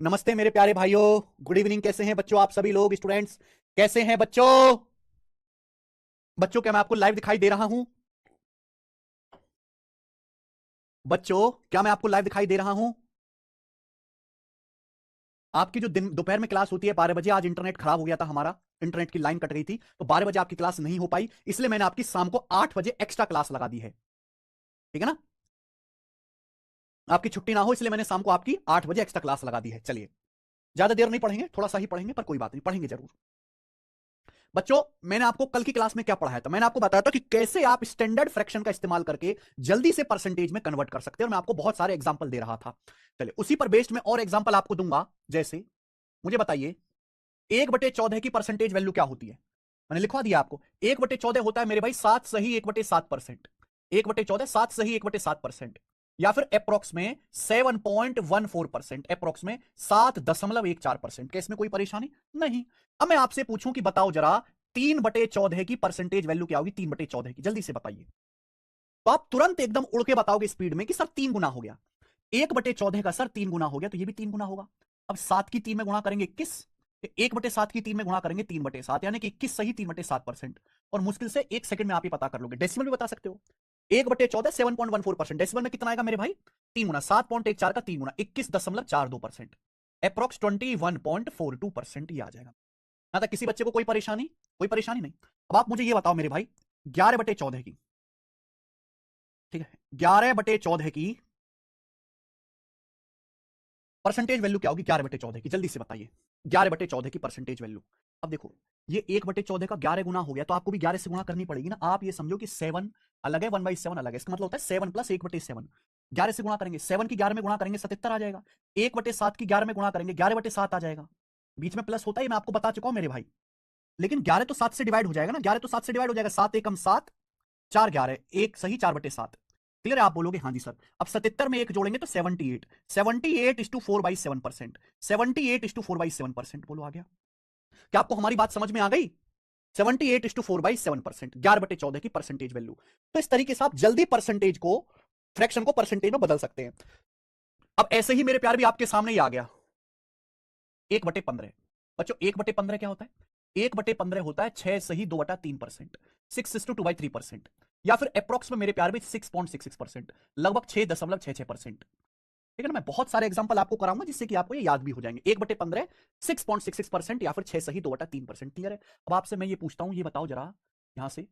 नमस्ते मेरे प्यारे भाइयों। Good evening. कैसे हैं बच्चों? आप सभी लोग स्टूडेंट्स कैसे हैं बच्चों? बच्चों क्या मैं आपको लाइव दिखाई दे रहा हूं? बच्चों क्या मैं आपको लाइव दिखाई दे रहा हूं? आपकी जो दिन दोपहर में क्लास होती है 12 बजे, आज इंटरनेट खराब हो गया था हमारा, इंटरनेट की लाइन कट गई थी, तो 12 बजे आपकी क्लास नहीं हो पाई, इसलिए मैंने आपकी शाम को 8 बजे एक्स्ट्रा क्लास लगा दी है। ठीक है ना? आपकी छुट्टी ना हो इसलिए मैंने शाम को आपकी 8 बजे एक्स्ट्रा क्लास लगा दी है। चलिए, ज्यादा देर नहीं पढ़ेंगे, थोड़ा सा ही पढ़ेंगे, पर कोई बात नहीं, पढ़ेंगे जरूर। बच्चों मैंने आपको कल की क्लास में क्या पढ़ाया था? मैंने आपको बताया था कि कैसे आप स्टैंडर्ड फ्रैक्शन का इस्तेमाल करके जल्दी से परसेंटेज में कन्वर्ट कर सकते हैं, और मैं आपको बहुत सारे एग्जांपल दे रहा था। चलिए, उसी पर बेस्ड में और एग्जांपल आपको दूंगा। जैसे मुझे बताइए, 1/14 की परसेंटेज वैल्यू क्या होती है? मैंने लिखवा दिया आपको। 1/14 होता है मेरे भाई 7 सही 1/7%। 1/14 7 सही 1/7%, या फिर अप्रोक्स में 7.14%, अप्रोक्स में 7.14%। क्या इसमें कोई परेशानी नहीं? अब मैं आपसे पूछूं कि बताओ जरा, 3/14 की परसेंटेज वैल्यू क्या होगी? 3/14 की जल्दी से बताइए। तो आप तुरंत एकदम उड़ के बताओगे स्पीड में कि सर 3 गुना हो गया। 1/14 का सर 3 गुना हो गया, तो ये भी 3 गुना होगा। अब 7 की 3 में गुणा करेंगे 21, 1/7 की 3 में गुणा करेंगे 3/7, यानी कि 21 सही 3/7%। और मुश्किल से 1 सेकंड में आप ही पता कर लोगे, डेसिमल भी बता सकते हो। 1/14 7.14%, डेसिमल में कितना आएगा मेरे भाई? 3 गुना, 7.14 का 3 गुना 21.42%, अप्रोक्स 21.42% ही आ जाएगा। यहां तक किसी बच्चे को कोई परेशानी? कोई परेशानी नहीं। अब आप मुझे ये बताओ मेरे भाई, 11/14 की, ठीक है, 11/14 की परसेंटेज वैल्यू क्या होगी? 11/14 की जल्दी से बताइए। 11/14 की परसेंटेज वैल्यू। अब देखो, ये 1/14 का 11 गुना हो गया, तो आपको भी 11 से गुणा करनी पड़ेगी ना। आप ये समझो कि 7 अलग है, 1/7 अलग है, इसका मतलब होता है 7 प्लस 1/7। 11 से गुणा करेंगे, 7 की 11 में गुणा करेंगे 77 आ जाएगा। 1/7 की 11 में गुणा करेंगे 11/7 आ जाएगा। बीच में प्लस होता है, मैं आपको बता चुका हूं मेरे भाई। लेकिन 11 तो 7 से डिवाइड हो जाएगा ना, 11 तो 7 से डिवाइड हो जाएगा, 7 एकम 7, 4 11, एक सही 4/7। क्लियर है? आप बोलोगे हाँ जी सर। अब 77 में एक जोड़ेंगे तो 78, 78:4/7%, 78:4/7%। बोलो आ गया? क्या आपको हमारी बात समझ में आ गई? 78:4/7%, 11/14 की परसेंटेज वैल्यू। तो इस तरीके से आप जल्दी परसेंटेज को, फ्रैक्शन को परसेंटेज में बदल सकते हैं। अब ऐसे ही मेरे प्यार भी आपके सामने ही आ गया, 1/15। बच्चों 1/15 क्या होता है? 1/15 होता है 6 सही 2/3%, 6:2/3%, या फिर अप्रोक्स में मेरे प्यार भी 6.66%, लगभग 6.66%। ठीक है ना? मैं बहुत सारे एग्जांपल आपको कराऊंगा जिससे कि आपको ये याद भी हो जाएंगे। 1/15 6.66%, या फिर 6 सही 2/3%। क्लियर है? अब आपसे मैं ये पूछता हूं, ये बताओ जरा, यहां से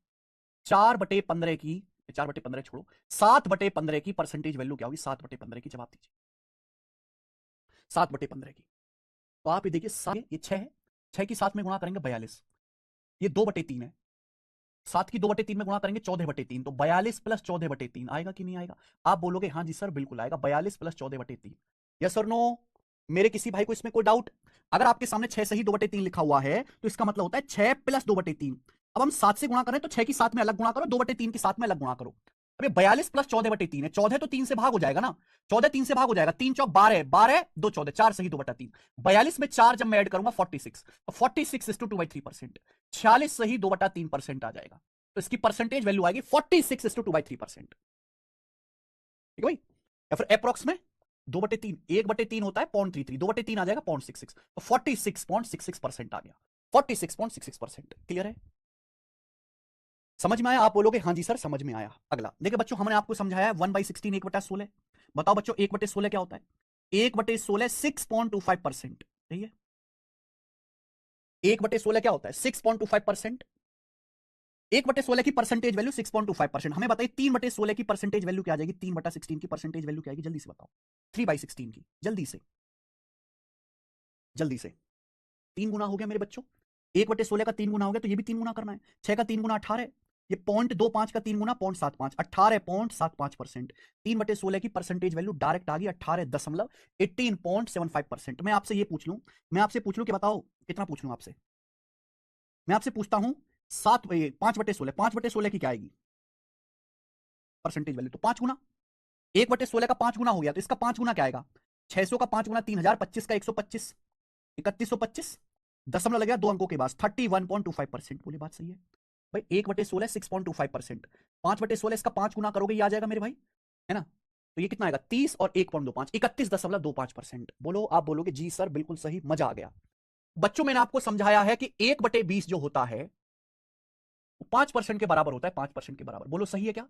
4/15 की, 4/15 छोड़ो, 7/15 की परसेंटेज वैल्यू क्या होगी? 7/15 की जवाब दीजिए। 7/15 की, तो आप ये देखिए, ये 6 है, 6 की 7 में गुणा करेंगे 42, ये 2/3 है। 7 की 2/3 में गुणा करेंगे 14/3, तो 42 प्लस 14/3 आएगा कि नहीं आएगा? आप बोलोगे हाँ जी सर बिल्कुल आएगा, 42 प्लस 14/3। यस और नो? मेरे किसी भाई को इसमें कोई डाउट? अगर आपके सामने 6 सही 2/3 लिखा हुआ है, तो इसका मतलब होता है 6 प्लस 2/3। अब हम 7 से गुणा करें तो 6 की 7 में अलग गुणा करो, 2/3 की 7 में अलग गुणा करो। अब ये 42 प्लस 14/3 है, 14 तो 3 से भाग हो जाएगा ना, 14 3 से भाग हो जाएगा, 3 चौक 12, 12 2 14, 4 सही 2/3। 42 में 4 जब मैं ऐड करूंगा 46, तो 46:2/3%, 46 सही 2/3% आ जाएगा। तो इसकी परसेंटेज वैल्यू आएगी 46:2/3%। ठीक है भाई? या फिर अप्रोक्स में 2/3, 1/3 होता है 0.33, 2/3 आ जाएगा 0.66, तो 46.66% आ गया, 46.66%। क्लियर है? समझ में आया? आप बोलोगे हाँ जी सर समझ में आया। अगला देखिए बच्चों, हमने आपको समझाया 1/16 1/16। बताओ बच्चों 1/16 क्या होता है? 1/16 6.25%। सही है? 1/16 क्या होता है? 6.25%। 1/16 की परसेंटेज वैल्यू 6.25%। हमें बताइए 3/16 की परसेंटेज वैल्यू क्या आ जाएगी? 3/16 की परसेंटेज वैल्यू क्या आएगी? जल्दी से बताओ। 3/16 की, जल्दी से, जल्दी से। 3 गुना हो गया मेरे बच्चों। 1/16 का 3 गुना हो गया, तो ये भी 3 गुना करना है। 6 का 3 गुना 18, ये 0.25 का 3 गुना 0.75, 18.75%। 3/16 की परसेंटेज वैल्यू डायरेक्ट आ गई 18.18.75%। मैं आपसे ये पूछ लूं, मैं आपसे पूछ लूं कि बताओ कितना पूछ लूं आपसे? मैं आपसे पूछता हूं 5/16, 5/16 की क्या आएगी परसेंटेज वैल्यू? तो 5 गुना। 1/16 का 5 गुना हो गया, तो इसका 5 गुना क्या आएगा? 600 का 5 गुना 3000, 25 का 125, 3125, दशमलव लग गया 2 अंकों के बाद, 31.25%। बोले बात सही है भाई? 1/16 6.25%, 5/16 इसका 5 गुना करोगे ये आ जाएगा मेरे भाई, है ना? तो ये कितना आएगा 30 और 1.25 31.25%। बोलो, आप बोलोगे जी सर बिल्कुल सही, मजा आ गया। बच्चों मैंने आपको समझाया है कि 1/20 जो होता है 5% के बराबर होता है, 5% के बराबर। बोलो सही है क्या?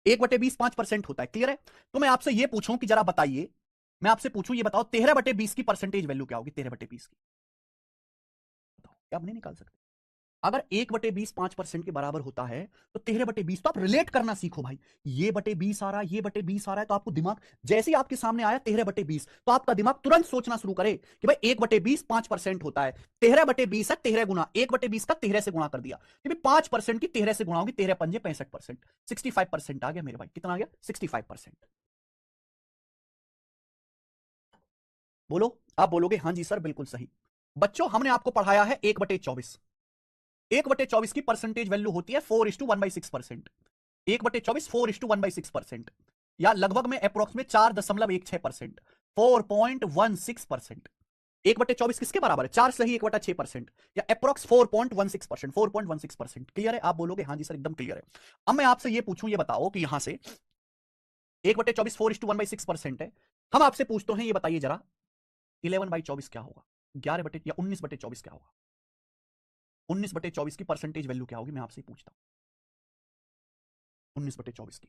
1/20 5% होता है। क्लियर है? तो मैं आपसे ये पूछूं कि जरा बताइए, मैं आपसे पूछूं ये बताओ 13/20 की परसेंटेज वैल्यू क्या होगी? 13/20 की बताओ, क्या आप नहीं निकाल सकते? अगर 1/20 5% के बराबर होता है तो 13/20, तो आप रिलेट करना सीखो भाई। ये बटे 20 आ रहा है, ये बटे 20 आ रहा है, तो आपको दिमाग जैसे ही आपके सामने आया 13/20, तो आपका दिमाग तुरंत सोचना शुरू करे कि भाई 1/20 5% होता है, 13/20 है, 13 गुना 1/20 का 13 से गुणा कर दिया कि भाई 5% की 13 से गुणा होगी, 13 पंजे 65%, 65% आ गया मेरे भाई। कितना आ गया? 65%। बोलो, आप बोलोगे हाँ जी सर बिल्कुल सही। बच्चों हमने आपको पढ़ाया है 1/24। 1/24 की परसेंटेज वैल्यू होती है 4:1/6%। 1/24 4:1/6%, या लगभग में अप्रोक्सीमेट 4.16%, 4.16%। 1/24 किसके बराबर है? 4 सही 1/6%, या अप्रोक्स 4.16%, 4.16%। क्लियर है? आप बोलोगे हाँ जी सर एकदम क्लियर है। अब मैं आपसे ये पूछूं, ये बताओ कि यहां से 1/24 4:1/6% है। हम आपसे पूछते हैं, ये बताइए जरा 11/24 क्या होगा? 11 बटे या 19/24 क्या होगा? 19/24 की परसेंटेज वैल्यू क्या होगी? मैं आपसे पूछता हूं 19/24 की।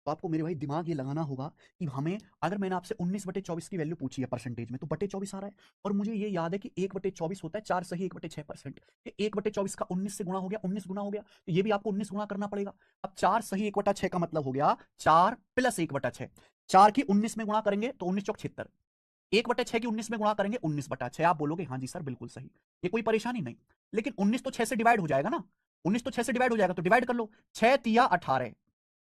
तो आपको मेरे भाई दिमाग ये लगाना होगा कि हमें, अगर मैंने आपसे 19/24 की वैल्यू पूछी है परसेंटेज में, तो बटे 24 आ रहा है, और मुझे ये याद है कि 1/24 होता है 4 सही 1/6%। 1/24 का 19 से गुणा हो गया, 19 गुना हो गया, तो ये भी आपको 19 गुना करना पड़ेगा। अब 4 सही 1/6 का मतलब हो गया 4 प्लस 1/6। 4 की 19 में गुणा करेंगे तो 19 चौक 76, 1/6 की 19 में गुणा करेंगे 19/6। आप बोलोगे हाँ जी सर बिल्कुल सही, ये कोई परेशानी नहीं। लेकिन 19 तो 6 से डिवाइड हो जाएगा ना, 19 तो 6 से डिवाइड हो जाएगा, तो डिवाइड कर लो। 6 तिया 18,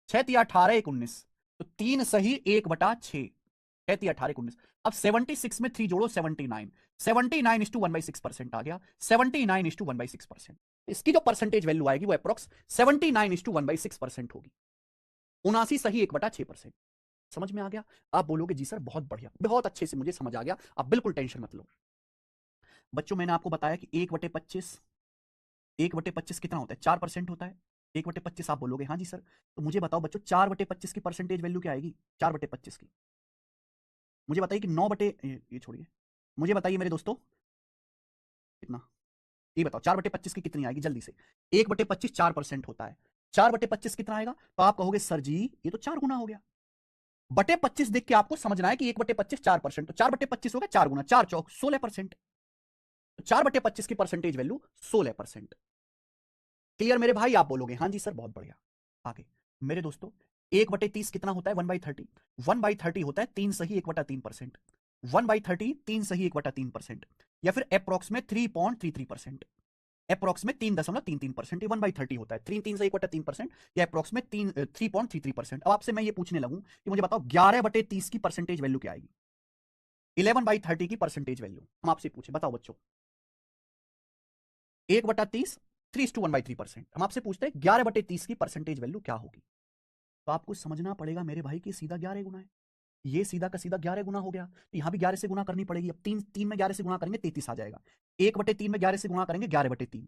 6 तिया 18 1 19, तो 3 सही 1/6, 6 तिया 18 1 19। अब 76 में 3 जोड़ो 79, 79:1/6% आ गया, 79:1/6%। इसकी जो परसेंटेज वैल्यू आएगी वो अप्रोक्स 79:1/6% होगी। 79 सही 1/6%। समझ में आ गया? आप बोलोगे जी सर बहुत बढ़िया, बहुत अच्छे से मुझे समझ आ गया, आप बिल्कुल टेंशन मत लो। बच्चों मैंने आपको बताया कि 1/25, 1/25 कितना होता है? 4% होता है। 1/25 आप बोलोगे हाँ जी सर। तो मुझे बताओ बच्चों 4/25 की परसेंटेज वैल्यू क्या आएगी? 4/25 की मुझे बताइए कि 9 बटे ये छोड़िए, मुझे बताइए मेरे दोस्तों कितना, ये बताओ 4/25 की कितनी आएगी जल्दी से? 1/25 4% होता है, 4/25 कितना आएगा? तो आप कहोगे सर जी ये तो 4 गुना हो गया। बटे 25 देख के आपको समझना है कि 1/25 4%, तो 4/25 हो गया 4 गुना, 4 चौक 16%। तो 4/25 की परसेंटेज वैल्यू 16%। क्लियर मेरे भाई? आप बोलोगे हाँ जी सर बहुत बढ़िया। आगे मेरे दोस्तों 1/30 कितना होता है? 1/30, 1/30 होता है 3 सही 1/3%, 1/30 3 सही 1/3%, या फिर अप्रोक्सीमेट 3.33%, अप्रोक्सीमेट 3.33%, 1/30 होता है 3 3 से 1/3%, या अप्रोक्सीमेट 3.33%। अब आपसे मैं ये पूछने लगूं कि मुझे बताओ 11/30 की परसेंटेज वैल्यू क्या आएगी? 11/30 की परसेंटेज वैल्यू हम आपसे पूछे, बताओ बच्चों। 1/30 3:1/3%। हम आपसे पूछते हैं 11/30 की परसेंटेज वैल्यू क्या होगी? तो आपको समझना पड़ेगा मेरे भाई कि सीधा 11 गुना है, ये सीधा का सीधा 11 गुना हो गया, तो यहां भी 11 से गुना करनी पड़ेगी। अब 3 3 में 11 से गुणा करेंगे 33 आ जाएगा, 1/3 में 11 से गुणा करेंगे 11/3।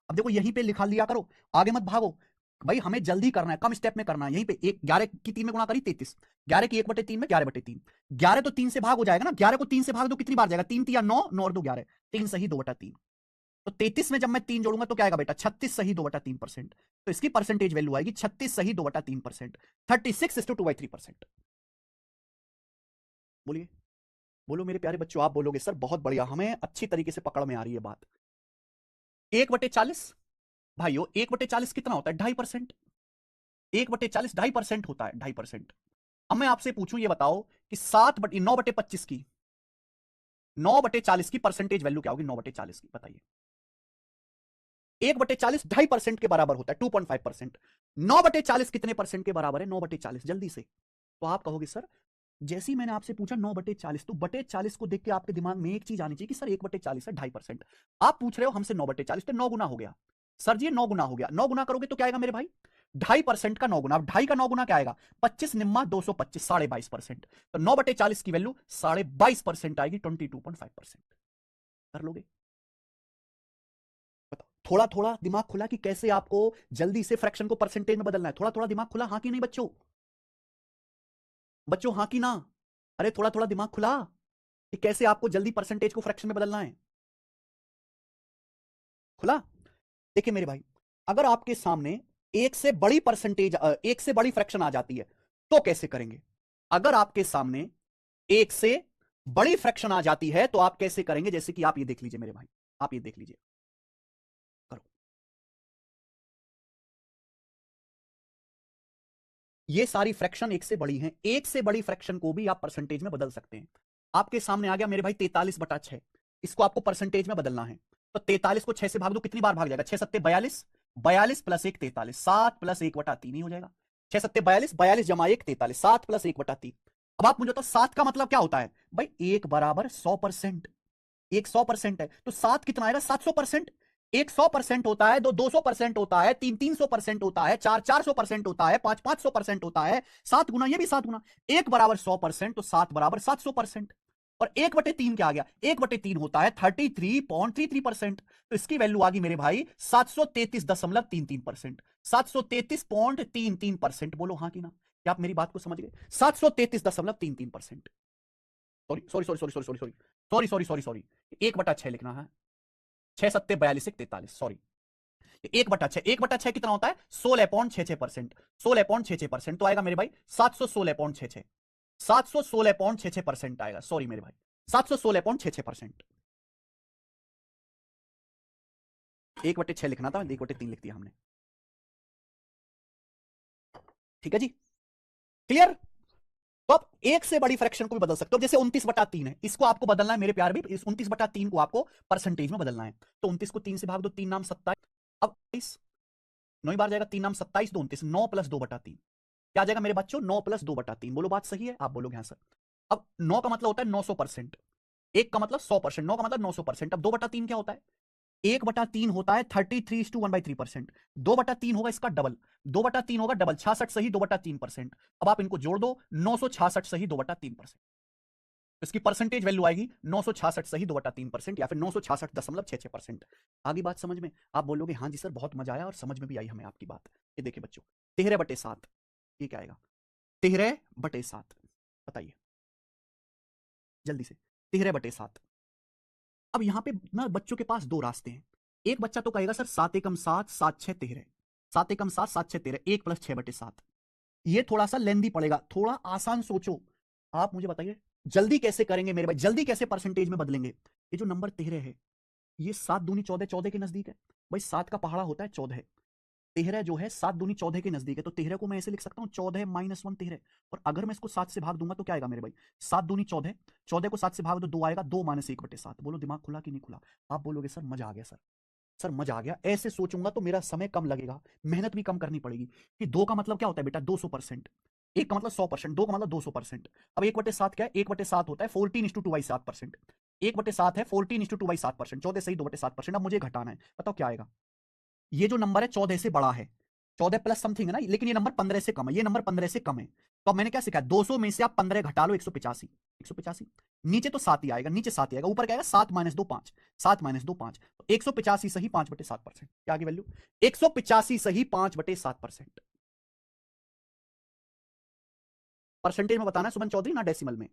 अब देखो यहीं पे लिखा लिया करो, आगे मत भागो भाई, हमें जल्दी करना है, कम स्टेप में करना है। यहीं पे एक 11 की 3 में गुणा करी 33, 11 की 1/3 में 11/3, 11 तो 3 से भाग हो जाएगा ना, 11 को 3 से भाग दो कितनी बार जाएगा? 3 3 9, 9 और 2 11, 3 सही 2/3। तो 33 में जब मैं 3 जोड़ूंगा तो क्या आएगा बेटा? 36 सही 2/3%। तो इसकी परसेंटेज वैल्यू आएगी 36 सही 2/3%, 36:2/3%। बोलिए, बोलो मेरे प्यारे बच्चों, आप बोलोगे सर बहुत बढ़िया, हमें अच्छी तरीके से पकड़ में आ रही है बात। 1/40 भाइयों, 1/40 कितना होता है? 2.5%। 1/40 2.5% होता है, 2.5%। अब मैं आपसे पूछूं ये बताओ कि 9/25 की, 9/40 की परसेंटेज वैल्यू क्या होगी? 9/40 की बताइए। 1/40 2.5% के बराबर होता है, 2.5%। 9/40 कितने परसेंट के बराबर है? 9/40 जल्दी से। तो आप कहोगे सर जैसे ही मैंने आपसे पूछा 9/40, तो बटे 40 को देख के आपके दिमाग में एक चीज आनी चाहिए कि सर 1/40 है 2.5%। आप पूछ रहे हो हमसे 9/40, तो 9 गुना हो गया। सर जी 9 गुना हो गया, 9 गुना करोगे तो क्या आएगा मेरे भाई? 2.5% का 9 गुना। अब 2.5 का 9 गुना क्या आएगा? 25 निम्मा 225, 22.5%। तो 9/40 की वैल्यू 22.5% आएगी, 22.5%। कर लोगे? बताओ, थोड़ा थोड़ा दिमाग खुला कि कैसे आपको जल्दी से फ्रैक्शन को परसेंटेज में बदलना है? थोड़ा थोड़ा दिमाग खुला हाँ कि नहीं बच्चों? बच्चों हाँ कि ना? अरे थोड़ा थोड़ा दिमाग खुला कि कैसे आपको जल्दी परसेंटेज को फ्रैक्शन में बदलना है। खुला? देखिए मेरे भाई, अगर आपके सामने एक से बड़ी परसेंटेज, एक से बड़ी फ्रैक्शन आ जाती है तो कैसे करेंगे? अगर आपके सामने एक से बड़ी फ्रैक्शन आ जाती है तो आप कैसे करेंगे? जैसे कि आप ये देख लीजिए मेरे भाई, आप ये देख लीजिए, करो। ये सारी फ्रैक्शन एक से बड़ी हैं, एक से बड़ी फ्रैक्शन को भी आप परसेंटेज में बदल सकते हैं। आपके सामने आ गया मेरे भाई 43/6, इसको आपको परसेंटेज में बदलना है। तो 43 को 6 से भाग दो, कितनी बार भाग जाएगा? 6 सत्ते 42, 42 प्लस 1 43, 7 प्लस 1/3 ही हो जाएगा। 6 सत्ते 42, 42 जमा 1 43, 7 प्लस 1/3। अब आप मुझे बताओ 7 का मतलब क्या होता है? भाई 1 बराबर 100%। एक 100% है तो 7 कितना आएगा? 700%। एक 100% होता है, दो 200% होता है, तीन 300% होता है, चार 400% होता है, पांच 500% होता है, 7 गुना ये भी 7 गुना। एक बराबर 100% तो 7 बराबर 700%। और 1/3 क्या आ गया? 1/3 होता है 33.33%। तो इसकी वैल्यू आ गई मेरे भाई 733.33%। 733.33%। बोलो हाँ कि ना? क्या आप मेरी बात को समझ गए? 733.33%। Sorry sorry sorry sorry sorry sorry sorry sorry sorry sorry 1/6 लिखना है। 6 सत्ते 42 43, सॉरी। 1/6, 1/6 कितना होता है? 16.66%। 16.66% तो आएगा मेरे भाई 716.66, 716.66% आएगा। सॉरी मेरे भाई, 716.66%। 1/6 लिखना था, 1/3 लिख दिया हमने। ठीक है जी, क्लियर? तो आप एक से बड़ी फ्रैक्शन को भी बदल सकते हो। जैसे 29/3 है, इसको आपको बदलना है मेरे प्यार भी, इस 29/3 को आपको परसेंटेज में बदलना है। तो 29 को 3 से भाग दो, 3 नाम 27। अब 9 बार जाएगा, 3 नाम 27, 2 29, 9 प्लस 2/3 क्या आ जाएगा मेरे बच्चों? 9 प्लस 2/3। बोलो बात सही है? आप बोलोगे हाँ सर। अब 9 का मतलब होता है 900%, एक का मतलब 100%, 9 का मतलब 900%। अब 2/3 क्या होता है? 1/3 होता है 33:1/3%। 2/3 होगा इसका डबल, 2/3 होगा डबल, 66 सही 2/3%। अब आप इनको जोड़ दो, 966 सही 2/3%। इसकी परसेंटेज वैल्यू आएगी 966 सही 2/3%, या फिर 966.66%। आगे बात समझ में? आप बोलोगे हाँ जी सर बहुत मजा आया और समझ में भी आई हमें आपकी बात। ये देखिए बच्चों, 13/7 ये क्या आएगा? 13/7 बताइए जल्दी से। 13/7। अब यहां पे ना बच्चों के पास दो रास्ते हैं। एक बच्चा तो कहेगा सर 7 एकम 7, 7 6 13, 7 एकम 7, 7 6 13, 1 प्लस 6/7। ये थोड़ा सा लेंदी पड़ेगा, थोड़ा आसान सोचो। आप मुझे बताइए जल्दी कैसे करेंगे मेरे भाई, जल्दी कैसे परसेंटेज में बदलेंगे? ये जो नंबर 13 है, ये 7 दूनी 14, 14 के नजदीक है। भाई 7 का पहाड़ा होता है 14, 13 जो है 7 दूनी 14 के नजदीक है। तो 13 को मैं ऐसे लिख सकता हूँ 14 माइनस 1 13। और अगर मैं इसको 7 से भाग दूंगा तो क्या आएगा मेरे भाई? 7 दूनी 14, 14 को 7 से भाग दो 2 आएगा, 2 माइनस 1/7। बोलो दिमाग खुला कि नहीं खुला? आप बोलोगे सर मजा आ गया सर, सर मजा आ गया। ऐसे सोचूंगा तो मेरा समय कम लगेगा, मेहनत भी कम करनी पड़ेगी। कि 2 का मतलब क्या होता है बेटा? 200%। एक का मतलब 100%, 2 का मतलब 200%। अब 1/7 क्या है? 1/7 होता है 14:2/7%। 1/7 है 14:2/7%, 14 सही 2/7%। अब मुझे घटाना है, बताओ क्या आएगा? ये जो नंबर है 14 से बड़ा है, 14 प्लस समथिंग है ना, लेकिन ये नंबर 15 से कम है, ये नंबर 15 से कम है। तो अब मैंने क्या सीखा? 200 में से आप 15 घटा लो, 185, 185। नीचे तो 7 ही आएगा, नीचे 7 ही आएगा, ऊपर क्या आएगा? 7 माइनस 2 5, 7 माइनस 2 5। तो 185 सही 5/7%। क्या आगे वैल्यू? 185 सही 5/7%। परसेंटेज में बताना है सुमन चौधरी, ना डेसिमल में।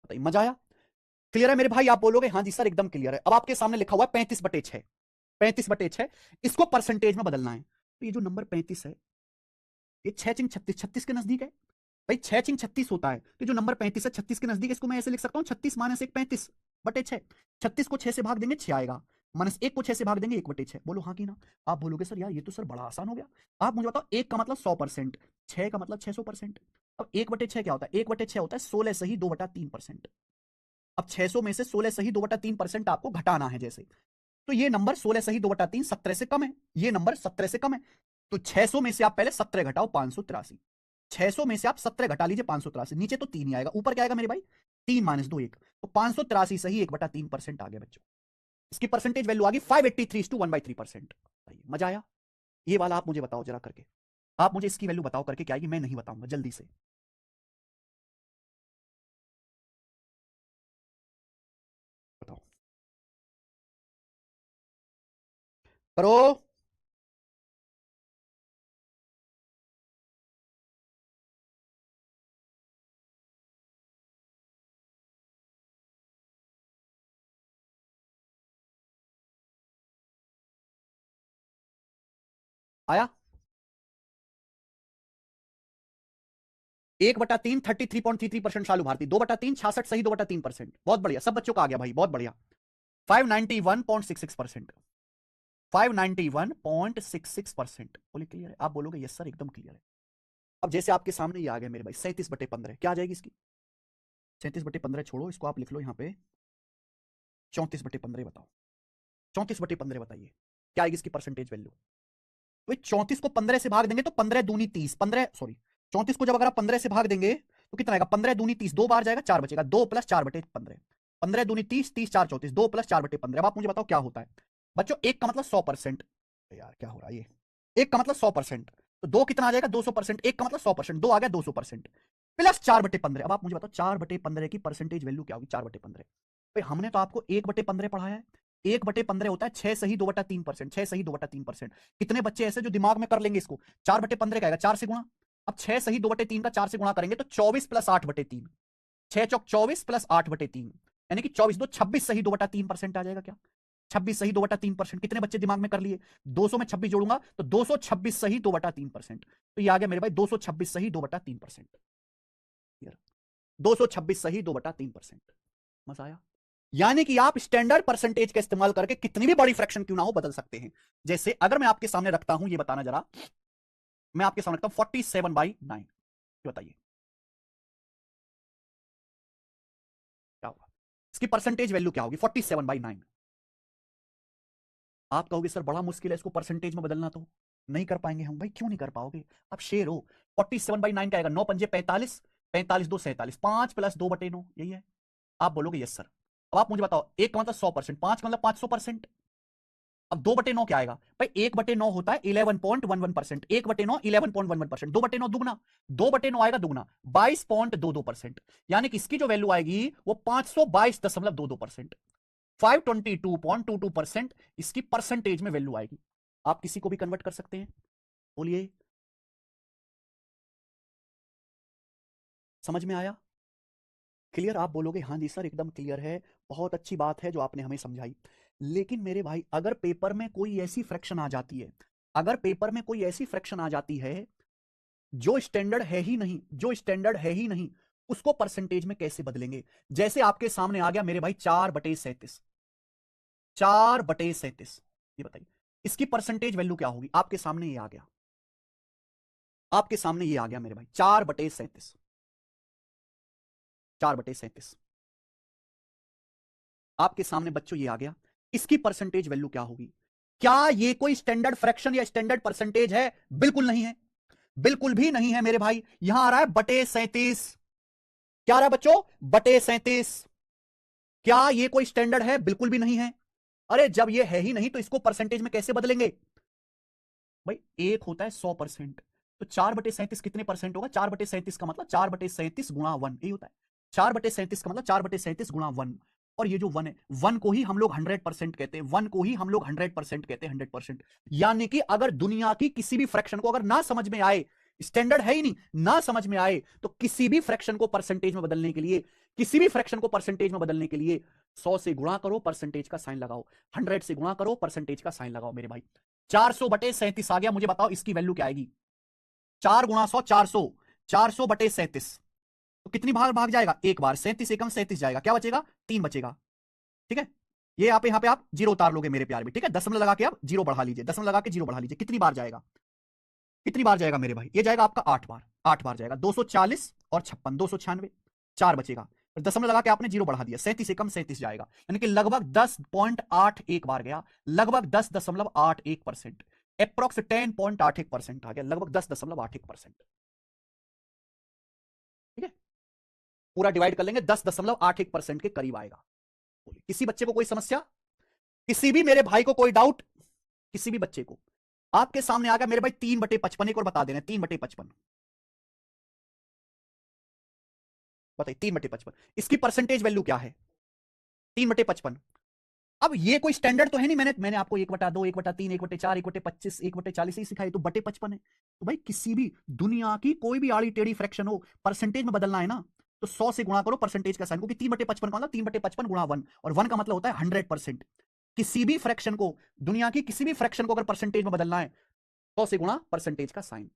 बताइए मजा आया? क्लियर है मेरे भाई? आप बोलोगे हाँ जी सर एकदम क्लियर है। अब आपके सामने लिखा हुआ है 35/6, 35/6, इसको परसेंटेज में बदलना है। तो ये जो नंबर 35 है, ये 6 36, 36 के नजदीक है। भाई 6 36 होता है, तो जो नंबर 35 है 36 के नजदीक है। इसको मैं ऐसे लिख सकता हूँ 36 माइनस 1 35/6। 36 को 6 से भाग देंगे 6 आएगा, माइनस 1 को 6 से भाग देंगे 1/6। बोलो हाँ कि ना? आप बोलोगे सर यार ये तो सर बड़ा आसान हो गया। आप मुझे बताओ, 1 का मतलब 100%, 6 का मतलब 600%। अब 1/6 क्या होता है? 1/6 होता है 16 सही 2/3%। अब 600 में से 16 सही 2/3% आपको घटाना है जैसे। तो ये नंबर 16 सही 2/3 17 से कम है, ये नंबर 17 से कम है। तो 600 में से आप पहले 17 घटाओ 583। 600 में से आप 17 घटा लीजिए 583, नीचे तो 3 ही आएगा, ऊपर क्या आएगा मेरे भाई? 3 माइनस 2 1। तो 583 सही 1/3% आ गया बच्चों। इसकी परसेंटेज वैल्यू आ गई 583:1/3%। मजा आया? ये वाला आप मुझे बताओ जरा करके, आप मुझे इसकी वैल्यू बताओ करके, क्या आएगी? मैं नहीं बताऊंगा, जल्दी से बताओ, करो। आया 1/3 33.33% शालू भारती, 2/3 66 सही 2/3%। बहुत बढ़िया, सब बच्चों का आ गया भाई, बहुत बढ़िया। 591.66%, 591.66%। बोले क्लियर है? आप बोलोगे यस सर एकदम क्लियर है। अब जैसे आपके सामने ये आ गया मेरे भाई 37/15, क्या आ जाएगी इसकी? 37/15 छोड़ो, इसको आप लिख लो यहाँ पे 34/15 बताओ। 34/15 बताइए क्या आएगी इसकी परसेंटेज वैल्यू? भाई 34 को 15 से भाग देंगे तो 15 दूनी 30, 15 सॉरी 34 को जब अगर आप 15 से भाग देंगे तो कितना आएगा? 15 दूनी 30, 2 बार जाएगा 4 बचेगा, 2 + 4/15, 15 दूनी 30, 30 4 34, 2 + 4/15। अब आप मुझे बताओ क्या होता है बच्चों? एक का मतलब 100%, यार क्या हो रहा है ये? एक का मतलब 100%, तो दो कितना आ जाएगा? 200%। एक का मतलब 100%, दो आ गया 200% प्लस 4/15। अब आप मुझे बताओ 4/15 की परसेंटेज वैल्यू क्या होगी? 4/15 भाई हमने तो आपको 1/15 पढ़ाया है। 1/15 होता है 6 सही 2/3%, 6 सही 2/3%। कितने बच्चे ऐसे जो दिमाग में कर लेंगे इसको? 4/15 का आएगा 4 से गुणा। अब 6 सही 2/3 का 4 से गुणा करेंगे तो 24 + 8/3, 6 चौक 24 + 8/3, यानी कि 24 2 26 सही 2/3% आ जाएगा। क्या 26 सही 2/3%? कितने बच्चे दिमाग में कर लिए? 200 में 26 जोड़ूंगा तो 226 सही 2/3%। तो ये आ गया मेरे भाई 226 सही 2/3%। 226 सही 2/3%। मजा आया? यानी कि आप स्टैंडर्ड परसेंटेज का इस्तेमाल करके कितनी भी बड़ी फ्रैक्शन क्यों ना हो बदल सकते हैं। जैसे अगर मैं आपके सामने रखता हूं, ये बताना जरा, मैं आपके सामने रखता हूं 47/9, ये बताइए क्या होगा? इसकी परसेंटेज वैल्यू क्या होगी? 47/9। आप कहोगे सर बड़ा मुश्किल है इसको परसेंटेज में बदलना, तो नहीं कर पाएंगे हम। भाई क्यों नहीं कर पाओगे? आप शेर हो। 47/9 का आएगा 9 पंजे 45, 45 2 47, 5 + 2/9, यही है। आप बोलोगे यस सर। अब आप मुझे बताओ, एक का मतलब 100%, 5 का मतलब 500%। अब 2/9 क्या आएगा? भाई 1/9 होता है 11.11%, 1/9 11.11%, 2/9 दुगना, 2/9 आएगा दुगना 22.22%, यानी कि इसकी जो वैल्यू आएगी वो 522.22%, 522.22% इसकी परसेंटेज में वैल्यू आएगी। आप किसी को भी कन्वर्ट कर सकते हैं। बोलिए समझ में आया? क्लियर? आप बोलोगे हाँ जी सर एकदम क्लियर है, बहुत अच्छी बात है जो आपने हमें समझाई। लेकिन मेरे भाई अगर पेपर में कोई ऐसी फ्रैक्शन आ जाती है, अगर पेपर में कोई ऐसी फ्रैक्शन आ जाती है जो स्टैंडर्ड है ही नहीं, जो स्टैंडर्ड है ही नहीं, उसको परसेंटेज में कैसे बदलेंगे? जैसे आपके सामने आ गया मेरे भाई 4/37, 4/37, ये बताइए इसकी परसेंटेज वैल्यू क्या होगी? आपके सामने ये आ गया, आपके सामने ये आ गया मेरे भाई 4/37, 4/37 आपके सामने बच्चों ये आ गया। इसकी परसेंटेज वैल्यू क्या होगी? क्या ये कोई स्टैंडर्ड फ्रैक्शन या स्टैंडर्ड परसेंटेज है? बिल्कुल नहीं है, बिल्कुल भी नहीं है मेरे भाई। यहां आ रहा है /37। क्या आ रहा है बच्चों? /37। क्या ये कोई स्टैंडर्ड है? बिल्कुल भी नहीं है। अरे जब ये है ही नहीं तो इसको परसेंटेज में कैसे बदलेंगे? भाई एक होता है 100%, तो 4/37 कितने परसेंट होगा? 4/37 का मतलब 4/37 गुणा 1, यही होता है। 4/37 का मतलब 4/37 गुणा 1, और ये जो 1 है, 1 को ही हम लोग 100% कहते हैं, 1 को ही हम लोग 100% कहते हैं, 100%। यानी कि अगर दुनिया की किसी भी फ्रैक्शन को अगर ना समझ में आए, स्टैंडर्ड है ही नहीं, ना समझ में आए, तो किसी भी फ्रैक्शन को परसेंटेज में बदलने के लिए, किसी भी फ्रैक्शन को परसेंटेज में बदलने के लिए 100 से गुणा करो, परसेंटेज का साइन लगाओ, 100 से गुणा करो, परसेंटेज का साइन लगाओ मेरे भाई। 400/37 आ गया, मुझे बताओ इसकी वैल्यू क्या आएगी? 4 गुणा 100 400, 400/37, तो कितनी भाग भाग जाएगा? एक बार 37 एकम 37 जाएगा, क्या बचेगा? 3 बचेगा। ठीक है, ये यहाँ पे आप जीरो उतार लोगे मेरे प्यार भी, ठीक है, दशमलव लगा के आप जीरो बढ़ा लीजिए, दशमलव लगा के जीरो बढ़ा लीजिए। कितनी बार जाएगा? कितनी बार जाएगा मेरे भाई? ये जाएगा आपका 8 बार, 8 बार जाएगा। 240 और 56, 296, 4 बचेगा, फिर दशमलव लगा के आपने जीरो बढ़ा दिया, 37 एकम 37 जाएगा, यानी कि लगभग 10.81 बार गया, लगभग 10.81%, अप्रोक्स 10.81% आ गया, लगभग 10.81%। ठीक है, पूरा डिवाइड कर लेंगे, 10.81% के करीब आएगा। किसी बच्चे को कोई समस्या? किसी भी मेरे भाई को कोई डाउट? किसी भी बच्चे को? आपके सामने आ गया मेरे भाई 3/55, एक और बता देना 3/55, बताइए 3/55 इसकी परसेंटेज वैल्यू क्या है? 3/55। अब ये कोई स्टैंडर्ड तो है नहीं, मैंने आपको 1/2, 1/3, 1/4, 1/25, 1/40 ही सिखाई, तो /55 है। तो भाई किसी भी दुनिया की कोई भी आड़ी टेढ़ी फ्रैक्शन हो, परसेंटेज में बदलना है ना, तो 100 से गुणा करो परसेंटेज का साइन, क्योंकि 3/55 का मतलब 3/55 गुणा 1, और 1 का मतलब होता है 100%। किसी भी फ्रैक्शन को, दुनिया की किसी भी फ्रैक्शन को अगर परसेंटेज में बदलना है 100 से गुणा परसेंटेज का साइन।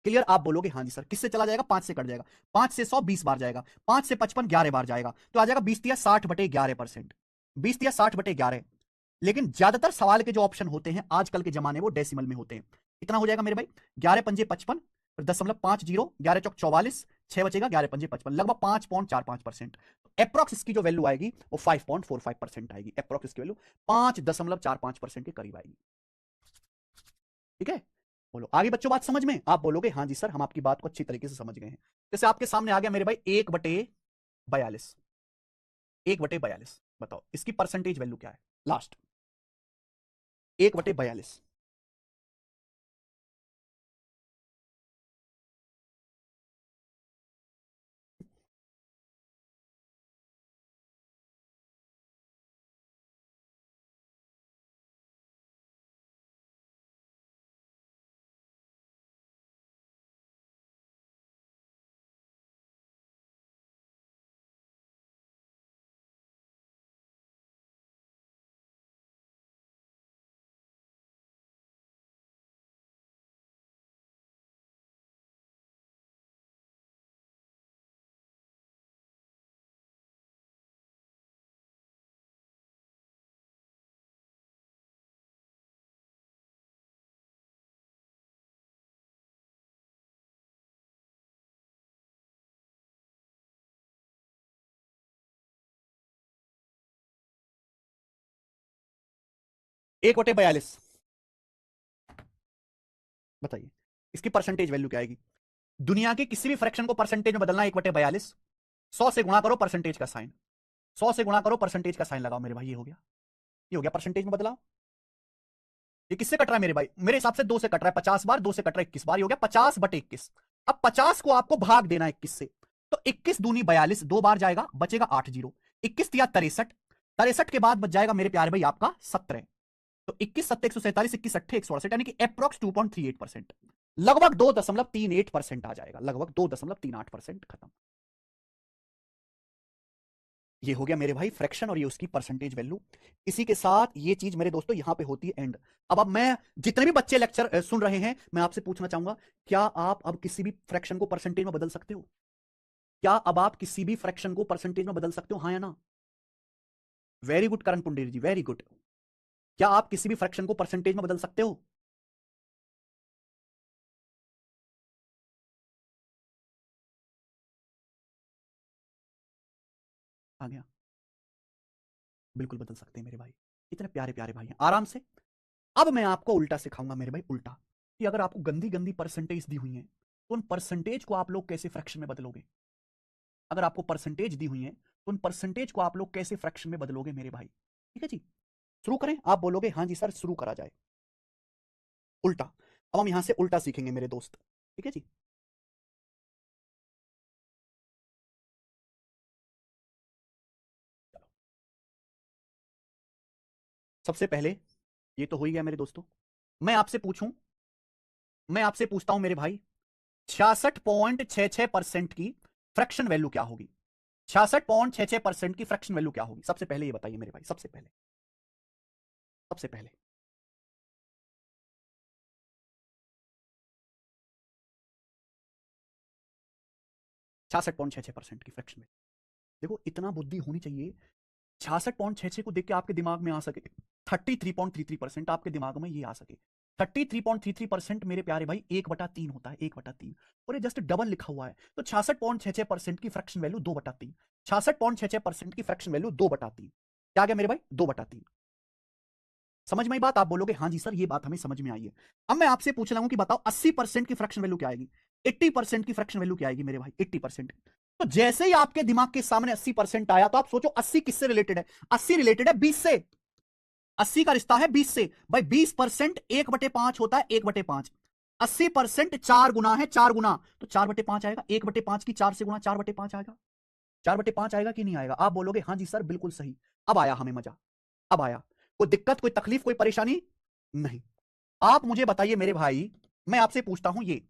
क्लियर? आप बोलोगे हाँ जी सर। किससे चला जाएगा? 5 से कट जाएगा। 5 से 100 20 बार जाएगा, 5 से 55 11 बार जाएगा, तो आ जाएगा 20/60/11%। 20/60/11। लेकिन ज्यादातर सवाल के जो ऑप्शन होते हैं आजकल के जमाने वो डेसिमल में होते हैं। कितना हो जाएगा मेरे भाई? 11×5 = 55, फिर 10.50, 11×4 = 44, 6 बचेगा, 11×5 = 55, लगभग 5.45%। अप्रोक्स इसकी जो वैल्यू आएगी वो 5.45% आएगी। अप्रोक्स इसकी वैल्यू 5.45% के करीब आएगी। ठीक है, बोलो आगे बच्चों, बात समझ में? आप बोलोगे हाँ जी सर, हम आपकी बात को अच्छी तरीके से समझ गए हैं। जैसे आपके सामने आ गया मेरे भाई 1/42, 1/42, बताओ इसकी परसेंटेज वैल्यू क्या है? लास्ट 1/42। 1/42, बताइए इसकी परसेंटेज वैल्यू क्या आएगी? दुनिया के किसी भी फ्रैक्शन को परसेंटेज में बदलना 1/42, 100 से गुणा करो परसेंटेज का साइन, 100 से गुणा करो परसेंटेज का साइन लगाओ मेरे भाई, ये हो गया, ये हो गया परसेंटेज में बदलाव। ये किससे कट रहा है मेरे भाई? मेरे हिसाब से 2 से कट रहा है, 50 बार, 2 से कट रहा है 21 बार, ये हो गया 50/21। अब 50 को आपको भाग देना 21 से, तो 21 दूनी 42, 2 बार जाएगा, बचेगा 8 जीरो, 21 या 63, 63 के बाद बच जाएगा मेरे प्यारे भाई आपका 17। तो 21 7 147, 21 8 168, यानी कि अप्रॉक्स 2.38%, लगभग 2.38% आ जाएगा, लगभग 2.38%। खत्म। ये हो गया मेरे भाई फ्रैक्शन और ये उसकी परसेंटेज वैल्यू। इसी के साथ ये चीज मेरे दोस्तों यहां पे होती है एंड। अब मैं जितने भी बच्चे लेक्चर सुन रहे हैं, मैं आपसे पूछना चाहूंगा, क्या आप अब किसी भी फ्रैक्शन को परसेंटेज में बदल सकते हो? क्या अब आप किसी भी फ्रैक्शन को परसेंटेज में बदल सकते हो, हाँ या ना? वेरी गुड करण पुंडेरी जी, वेरी गुड। क्या आप किसी भी फ्रैक्शन को परसेंटेज में बदल सकते हो? आ गया, बिल्कुल बदल सकते हैं मेरे भाई, इतने प्यारे प्यारे भाई हैं, आराम से। अब मैं आपको उल्टा सिखाऊंगा मेरे भाई, उल्टा, कि अगर आपको गंदी गंदी परसेंटेज दी हुई है तो उन परसेंटेज को आप लोग कैसे फ्रैक्शन में बदलोगे? अगर आपको परसेंटेज दी हुई है तो उन परसेंटेज को आप लोग कैसे फ्रैक्शन में बदलोगे मेरे भाई? ठीक है जी, शुरू करें? आप बोलोगे हाँ जी सर, शुरू करा जाए। उल्टा, अब हम यहां से उल्टा सीखेंगे मेरे दोस्त, ठीक है जी। सबसे पहले ये तो हो ही गया मेरे दोस्तों। मैं आपसे पूछूं, मैं आपसे पूछता हूं मेरे भाई, 66.66% की फ्रैक्शन वैल्यू क्या होगी? 66.66% की फ्रैक्शन वैल्यू क्या होगी? सबसे पहले ये बताइए मेरे भाई, सबसे पहले, सबसे पहले। 66.66% की फ्रैक्शन वैल्यू। देखो इतना बुद्धि होनी चाहिए, 66.66 को देख के आपके दिमाग में आ सके, 33.33% आपके दिमाग में ये आ सके। 33.33% मेरे प्यारे भाई 1/3 होता है, 1/3, और ये जस्ट डबल लिखा हुआ है। तो 66.66% की फ्रैक्शन वैल्यू 2/3, 66.66% की फ्रैक्शन वैल्यू 2/3, क्या आ गया मेरे भाई? 2/3। समझ में आई बात? आप बोलोगे हाँ जी सर, ये बात हमें समझ में आई है। अब मैं आपसे पूछ रहा हूं कि बताओ 80% की फ्रैक्शन वैल्यू क्या आएगी? 80% की फ्रैक्शन वैल्यू क्या आएगी मेरे भाई? 80%। तो जैसे ही आपके दिमाग के सामने 80% आया, तो आप सोचो 80 किससे रिलेटेड है? 80 रिलेटेड है 20 से। 80 का रिश्ता है 20 से। भाई 20% 1/5 होता है, 1/5। 80% 4 गुना है, 4 गुना, तो 4/5 आएगा। 1/5 की 4 से गुना, 4/5 आएगा। 4/5 आएगा कि नहीं आएगा? आप बोलोगे हाँ जी सर, बिल्कुल सही। अब आया हमें मजा, अब आया। कोई दिक्कत, कोई तकलीफ, कोई परेशानी नहीं। आप मुझे बताइए मेरे भाई, मैं आपसे पूछता हूं ये,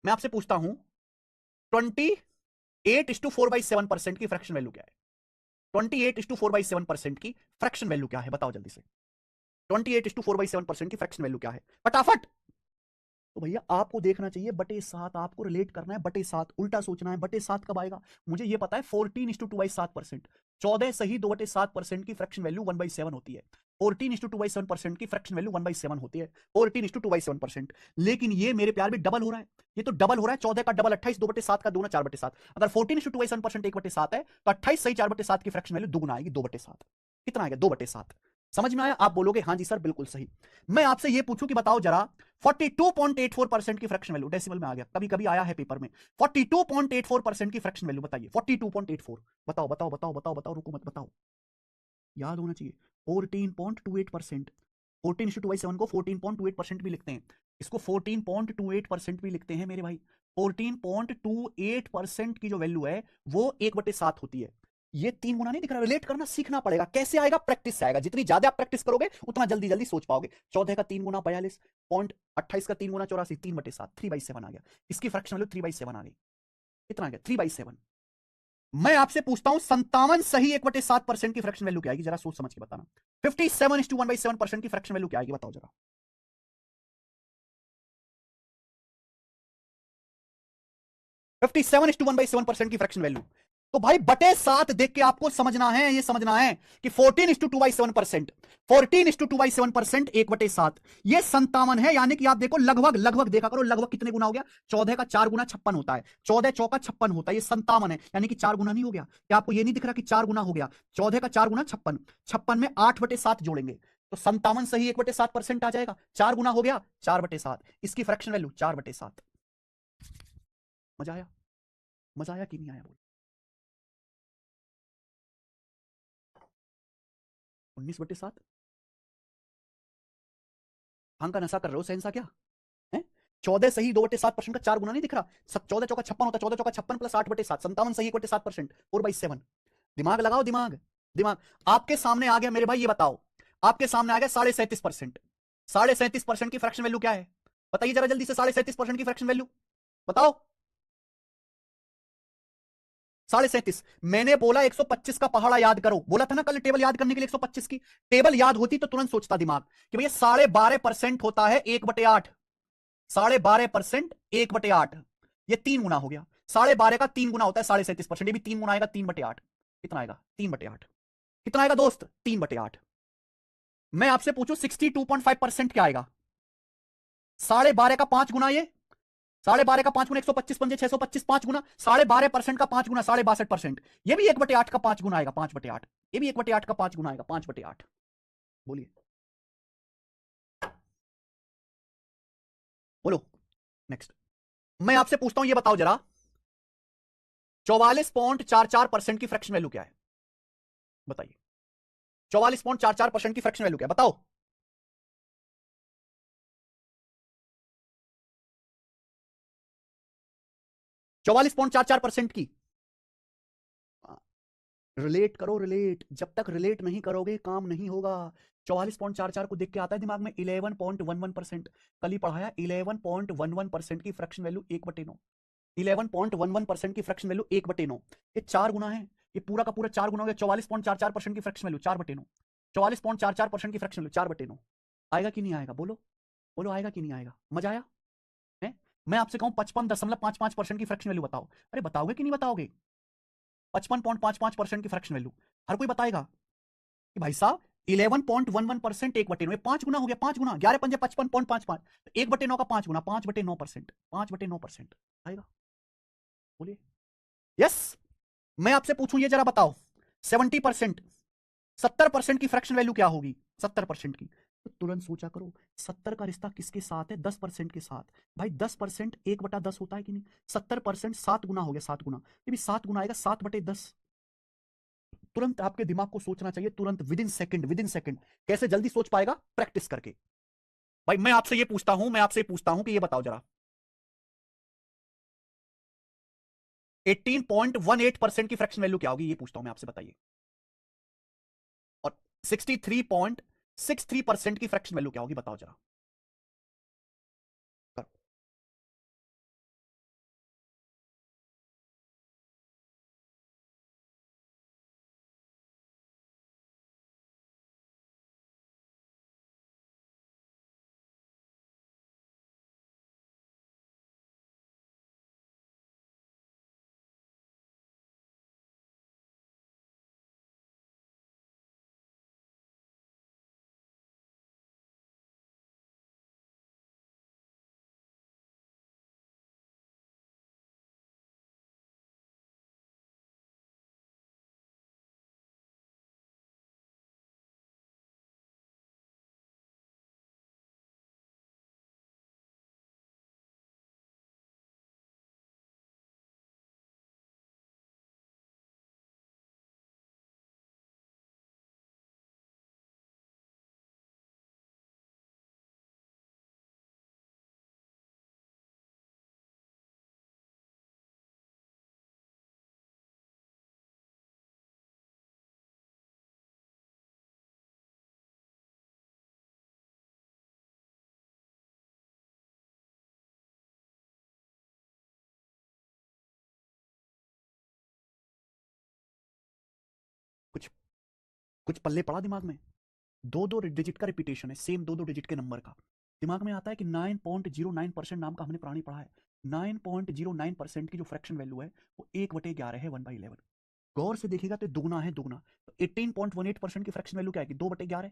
मैं आपसे पूछता हूं 28:4/7% की फ्रैक्शन वैल्यू क्या है? 28:4/7% की फ्रैक्शन वैल्यू क्या है? बताओ जल्दी से। 28:4/7% की फ्रैक्शन वैल्यू क्या है? फटाफट, तो भैया आपको देखना चाहिए बटे 7, आपको रिलेट करना है बटे 7, उल्टा सोचना है बटे 7 कब आएगा। मुझे ये पता है 14:2/7%, 14 सही 2/7% की फ्रैक्शन वैल्यू 1/7 होती है। 14:2/7% की फ्रैक्शन वैल्यू 1/7 होती है, 14:2/7%। लेकिन ये मेरे प्यार भी डबल हो रहा है, ये तो डबल हो रहा है, 14 का डबल 28, 2/7 का 2 4/7। अगर 14:2/7% 1/7 है तो 28 सही 4/7 की फ्रैक्शन वैल्यू दुगुना आएगी 2/7। कितना आएगा 2/7। समझ में आया? आप बोलोगे हाँ जी सर बिल्कुल सही। मैं आपसे ये पूछूं कि बताओ जरा 42.84% की फ्रैक्शन वैल्यू, डेसिमल में आ गया, कभी कभी आया है पेपर में, 42.84% की फ्रैक्शन वैल्यू बताइए, 42.84। बताओ बताओ बताओ बताओ बताओ, रुको मत बताओ, याद होना चाहिए। 14.28%, 14:2/7 को 14.28% भी लिखते हैं, इसको 14.28% भी लिखते हैं मेरे भाई। 14.28% की जो वैल्यू है वो 1/7 होती है। ये 3 गुना नहीं दिख रहा, रिलेट करना सीखना पड़ेगा। कैसे आएगा? प्रैक्टिस से आएगा, जितनी ज्यादा आप प्रैक्टिस करोगे उतना जल्दी जल्दी सोच पाओगे। 14 का 3 गुना 42, 28 का 3 गुना 84, 3/7, 3/7 आ गया। इसकी फ्रैक्शन वैल्यू 3/7 आ गई। कितना आ गया? 3/7। मैं आपसे पूछता हूं 57 सही 1/7% की फ्रैक्शन वैल्यू क्या आएगी? जरा सोच समझ के बताना। 57:1/7% की फ्रैक्शन वैल्यू क्या आएगी? बताओ जरा। 57:1/7% की फ्रैक्शन वैल्यू। तो भाई बटे 7 देख के आपको समझना है, ये समझना है कि 14:2/7%, 14:2/7%, 1/7, ये 57 है। यानी कि आप देखो लगभग लगभग देखा करो, लगभग कितने गुना हो गया? 14 का 4 गुना 56 होता है, 14 चौका 56 होता है, ये 57 है, यानी कि 4 गुना नहीं हो गया? क्या आपको ये नहीं दिख रहा कि 4 गुना हो गया? 14 का 4 गुना 56, 56 में 8/7 जोड़ेंगे तो 57 सही 1/7% आ जाएगा। 4 गुना हो गया 4/7, इसकी फ्रैक्शन वैल्यू 4/7। मजा आया? मजा आया कि नहीं आया? बोल। 19/7। भांग का नशा कर रहे हो सहनसा क्या है? 14 सही 2/7% का 4 गुना नहीं दिख रहा? सब 14 चौका 56 होता है, 14 चौका 56 प्लस 8/7, 57 सही 1/7%, 4/7। दिमाग लगाओ, दिमाग दिमाग। आपके सामने आ गया मेरे भाई, ये बताओ, आपके सामने आ गया 37.5%। 37.5% की फ्रैक्शन वैल्यू क्या है? बताइए जरा जल्दी से, 37.5% की फ्रैक्शन वैल्यू बताओ। 37.5। मैंने बोला 125 का पहाड़ा याद करो, बोला था ना कल टेबल याद करने के लिए 125 की। टेबल याद होती तो तुरंत सोचता दिमाग कि भैया 12.5% होता है 1/8। 12.5% 1/8, ये 3 गुना हो गया। 12.5 का 3 गुना होता है 37.5%, ये भी 3 गुना आएगा 3/8। कितना आएगा? 3/8। कितना आएगा दोस्त? 3/8। मैं आपसे पूछूं 62.5% क्या आएगा? 12.5 का 5 गुना, ये 12.5 का 5 गुना 125 पंजे 625, 5 गुना 12.5% का 5 गुना 62.5%, ये भी 1/8 का 5 गुना आएगा 5/8, ये भी 1/8 का 5 गुना आएगा 5/8। बोलिए बोलो नेक्स्ट। मैं आपसे पूछता हूं, ये बताओ जरा 44.44% की फ्रैक्शन वैल्यू क्या है? बताइए 44.44% की फ्रैक्शन वैल्यू क्या है? बताओ। 44.44% की। रिलेट करो, रिलेट, जब तक रिलेट नहीं करोगे काम नहीं होगा। 44.44 को देख के आता है दिमाग में 11.11%। कल ही पढ़ाया 11.11% की फ्रैक्शन वैल्यू 1/9। 11.11% की फ्रैक्शन वैल्यू 1/9, ये 4 गुना है, ये पूरा का पूरा 4 गुना हो गया। 44.44% की फ्रैक्शन वैल्यू 4/9, 44.44% की फ्रैक्शन वैल्यू 4/9। आएगा कि नहीं आएगा? बोलो बोलो, आएगा कि नहीं आएगा? मजा आया है? मैं आपसे कहूं 55.55% की फ्रैक्शन वैल्यू बताओ, अरे बताओगे कि नहीं बताओगे? 55.55% की फ्रैक्शन वैल्यू हर कोई बताएगा कि भाई साहब 11.11% 1/9, 5 गुना हो गया, 5 गुना, 11 पंजे 55.55, 1/9 का 5 गुना, 5/9%, 5/9% आएगा। बोलिए यस। मैं आपसे पूछूं ये जरा बताओ 70%, 70% की फ्रैक्शन वैल्यू क्या होगी? 70% की, तो तुरंत सोचा करो 70 का रिश्ता किसके साथ है? 10% के साथ। भाई 10% 1/10 होता है कि नहीं? 70% 7 गुना हो गया, 7 गुना, ये भी 7 गुना आएगा 7/10। तुरंत आपके दिमाग को सोचना चाहिए, तुरंत, with in second, with in second. कैसे जल्दी सोच पाएगा? प्रैक्टिस करके। भाई मैं आपसे ये पूछता हूं, मैं आपसे पूछता हूं कि ये बताओ जरा 18.18% की फ्रैक्शन वैल्यू क्या होगी? ये पूछता हूं मैं आपसे, बताइए। और 63.63% की फ्रैक्शन वैल्यू क्या होगी? बताओ जरा। कुछ पल्ले पड़ा दिमाग में? दो दो डिजिट का रिपीटेशन है, सेम दो दो डिजिट के नंबर का। दिमाग में आता है कि 9.09% नाम का हमने प्राणी पढ़ा है। 9.09% की जो फ्रैक्शन वैल्यू है वो 1/11 है, 1/11। गौर से देखिएगा तो दुगना है, दुगना। तो 18.18% की फ्रैक्शन वैल्यू क्या है? 2/11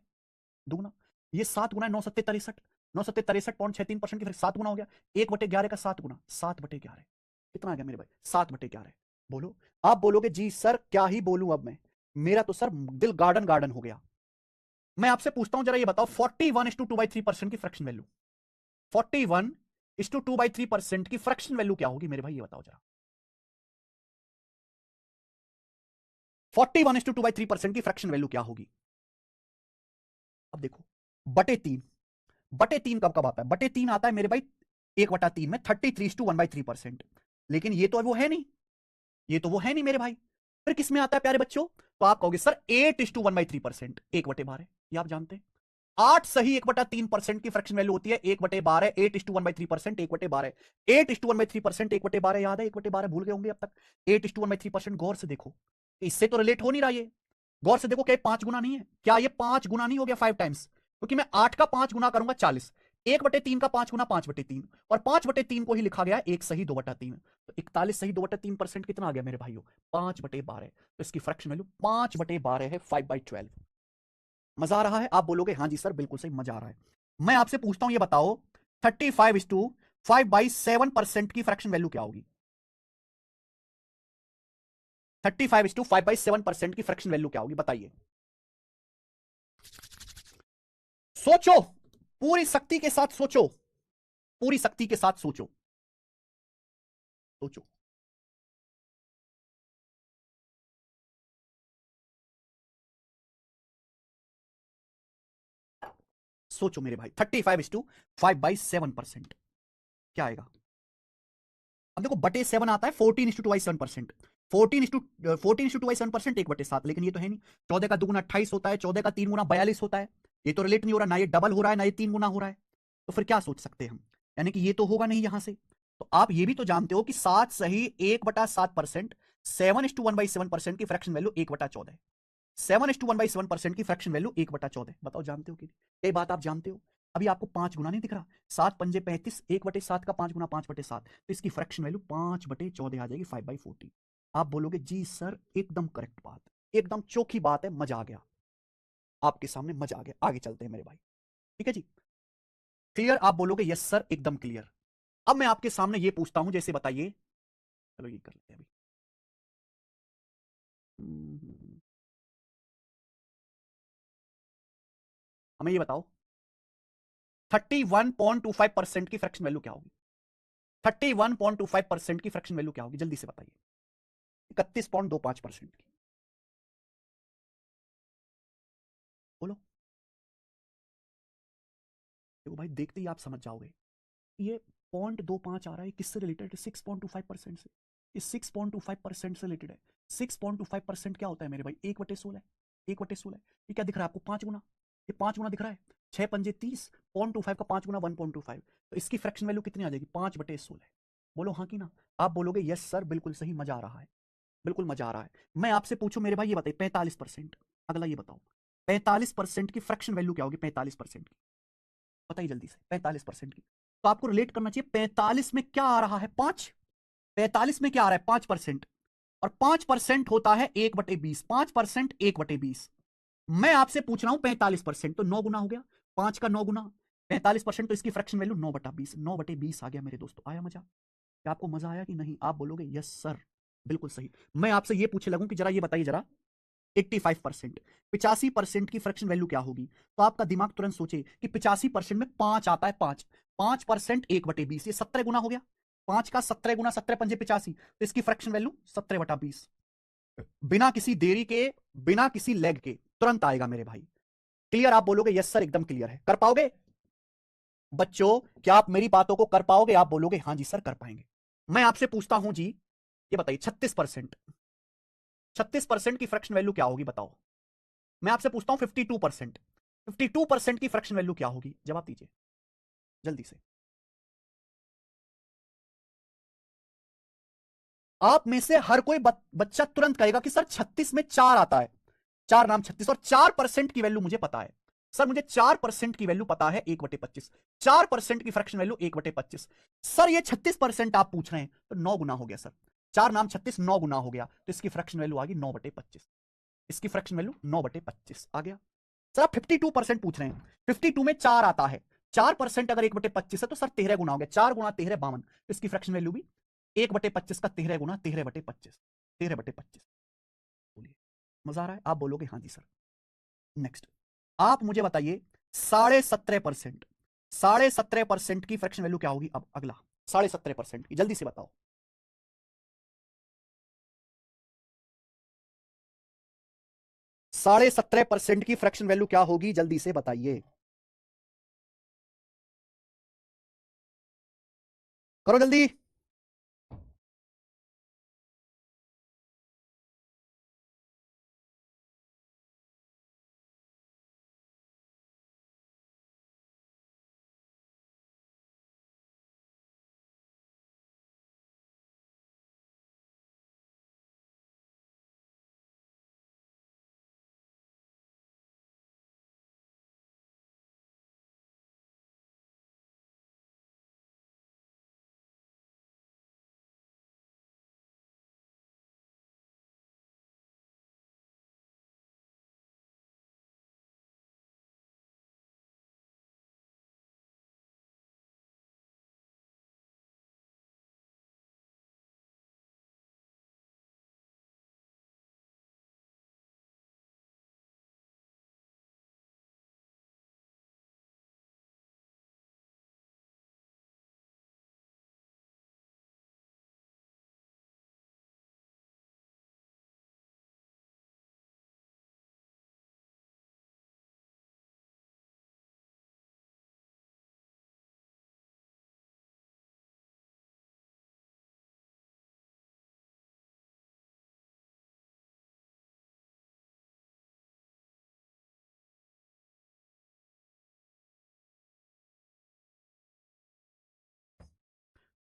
दुगना। ये 7 गुना है, 9 7 63। 9 7 63.63% की फ्रैक्शन 7 गुना हो गया। 1/11 का 7 गुना, 7/11 कितना आ गया मेरे भाई? 7/11। बोलो। आप बोलोगे जी सर क्या ही बोलूं अब मैं, मेरा तो सर दिल गार्डन गार्डन हो गया। मैं आपसे पूछता हूं जरा ये बताओ, 41:2/3% की फ्रैक्शन वैल्यू, 41:2/3% की फ्रैक्शन वैल्यू क्या होगी मेरे भाई? ये बताओ जरा। 41:2/3% की फ्रैक्शन वैल्यू क्या होगी? अब देखो, बटे तीन। बटे तीन कब कब आता है? बटे तीन आता है मेरे भाई 1/3 में, 33:1/3%। लेकिन ये तो वो है नहीं, ये तो वो है नहीं मेरे भाई। फिर किस में आता है प्यारे बच्चों? तो आप कहोगे सर 8:1/3%, 1/12। ये आप जानते हैं। 8 सही 1/3% की फ्रैक्शन वैल्यू होती है 1/12। 8:1/3%, 1/12। 8:1/3%, 1/12 याद है? 1/12 भूल गए होंगे अब तक। 8:1/3%। गौर से देखो, इससे तो रिलेट हो नहीं रहा ये। गौर से देखो, क्या 5 गुना नहीं है? क्या ये 5 गुना नहीं हो गया 5 टाइम्स? क्योंकि मैं 8 का 5 गुना करूंगा 40। 1/3 का 5 गुना 5/3, और 5/3 को ही लिखा गया 1 सही 2/3। तो 41 सही 2/3% कितना आ गया मेरे भाइयों? 5/12। तो इसकी फ्रैक्शन वैल्यू 5/12 है, 5/12। मजा आ रहा है? आप बोलोगे हाँ जी सर बिल्कुल सही, मजा आ रहा है। मैं आपसे पूछता हूं ये बताओ, 35:5/7% की फ्रैक्शन वैल्यू क्या होगी? 35:5/7% की फ्रैक्शन वैल्यू क्या होगी बताइए। सोचो, पूरी शक्ति के साथ सोचो, पूरी शक्ति के साथ सोचो, सोचो। सोचो मेरे भाई, 35:5/7% क्या आएगा? अब देखो, बटे 7 आता है 14:2/7%। 14:2/7%, 1/7। लेकिन ये तो है नहीं। 14 का 2 गुना 28 होता है, 14 का 3 गुना 42 होता है। ये तो रिलेट नहीं हो रहा, ना ये डबल हो रहा है, ना ये 3 गुना हो रहा है। तो फिर क्या सोच सकते हैं हम? यानी कि ये तो होगा नहीं यहां से। तो आप ये भी तो जानते हो कि 7 सही 1/7%, 7:1/7% की फ्रैक्शन वैल्यू 1/14। 7:1/7% की फ्रैक्शन वैल्यू 1/14। बताओ जानते हो कि नहीं? ये बात आप जानते हो? अभी आपको 5 गुना नहीं दिख रहा? 7×5 = 35, 1/7 का 5 गुना 5/7, तो इसकी फ्रैक्शन वैल्यू 5/14 आ जाएगी, 5/40। आप बोलोगे जी सर एकदम करेक्ट बात, एकदम चोखी बात है, मजा आ गया आपके सामने, मजा आ गया। आगे चलते हैं मेरे भाई, ठीक है जी? क्लियर? आप बोलोगे यस सर एकदम क्लियर। अब मैं आपके सामने ये पूछता हूं, जैसे बताइए, चलो ये कर लेते हैं अभी। हमें ये बताओ, 31.25% की फ्रैक्शन वैल्यू क्या होगी? 31.25% की फ्रैक्शन वैल्यू क्या होगी? जल्दी से बताइए। 31.25% की, बोलो। देखो भाई, देखते ही आप समझ जाओगे। ये 0.25 आ रहा है, किससे रिलेटेड है? 6.25% से। ये 6.25% से रिलेटेड है। 6.25% क्या होता है मेरे भाई? 1/16। 1/16। ये क्या दिख रहा है आपको? 5 गुना। ये 5 गुना दिख रहा है। 6×5 = 30। 0.25 का 5 गुना 1.25। तो इसकी फ्रैक्शन वैल्यू कितनी आ जाएगी? 5/16। बोलो हाँ कि ना? आप बोलोगे यस सर बिल्कुल सही, मजा आ रहा है, बिल्कुल मजा आ रहा है। मैं आपसे पूछूं मेरे भाई, ये बताइए 45%। अगला ये बताओ, 45% की फ्रैक्शन वैल्यू क्या होगी? 45% की बताइए जल्दी से, 45% की। तो आपको रिलेट करना चाहिए, 45 में क्या आ रहा है? 5। 45 में क्या आ रहा है? 5%। और 5% होता है 1/20। 5% 1/20। मैं आपसे पूछ रहा हूं 45%, तो 9 गुना हो गया। 5 का 9 गुना 45%, तो इसकी फ्रैक्शन वैल्यू 9/20। 9/20 आ गया मेरे दोस्तों। आया मजा? क्या आपको मजा आया कि नहीं? आप बोलोगे यस सर बिल्कुल सही। मैं आपसे ये पूछने लगूं कि जरा ये बताइए जरा, 85%, 85% की फ्रैक्शन वैल्यू क्या होगी? तो आपका दिमाग तुरंत सोचे कि 85% में 5 आता है, 5। 5% 1/20, ये 17 गुना हो गया। 5 का 17 गुना, 17×5 = 85, तो इसकी फ्रैक्शन वैल्यू 17/20। बिना किसी देरी के, बिना किसी लेग के तुरंत आएगा मेरे भाई। क्लियर? आप बोलोगे यस सर एकदम क्लियर है। कर पाओगे बच्चों? क्या आप मेरी बातों को कर पाओगे? आप बोलोगे हाँ जी सर कर पाएंगे। मैं आपसे पूछता हूं जी, ये बताइए 36%। 36% की फ्रैक्शन वैल्यू क्या होगी बताओ? मैं आपसे पूछता हूं 52%। 52% की फ्रैक्शन वैल्यू क्या होगी? जवाब दीजिए जल्दी से। आप में से हर कोई बच्चा तुरंत कहेगा कि सर 36 में 4 आता है। 4 नाम 36 और 4% की वैल्यू मुझे पता है। सर मुझे 4% की वैल्यू पता है 1/25, 4% की फ्रैक्शन वैल्यू 1/25। सर ये 36% आप पूछ रहे हैं तो 9 गुना हो गया सर। 4 नाम 36 9 गुना हो गया तो इसकी फ्रैक्शन वैल्यू आ गई 9/25। इसकी फ्रैक्शन वैल्यू 9/25 आ गया। सर आप 52% पूछ रहे हैं, 52 में 4 आता है, 4% अगर 1/25 है तो सर 13 गुना हो गया, 4 गुना 13 52, तो इसकी फ्रैक्शन वैल्यू भी 1/25 का 13 गुना 13/25, 13/25। बोलिए मजा आ रहा है? आप बोलोगे हाँ जी सर। नेक्स्ट आप मुझे बताइए 17.5%, 17.5% की फ्रैक्शन वैल्यू क्या होगी? अब अगला 17.5% की जल्दी से बताओ। 17.5% की फ्रैक्शन वैल्यू क्या होगी? जल्दी से बताइए, करो जल्दी।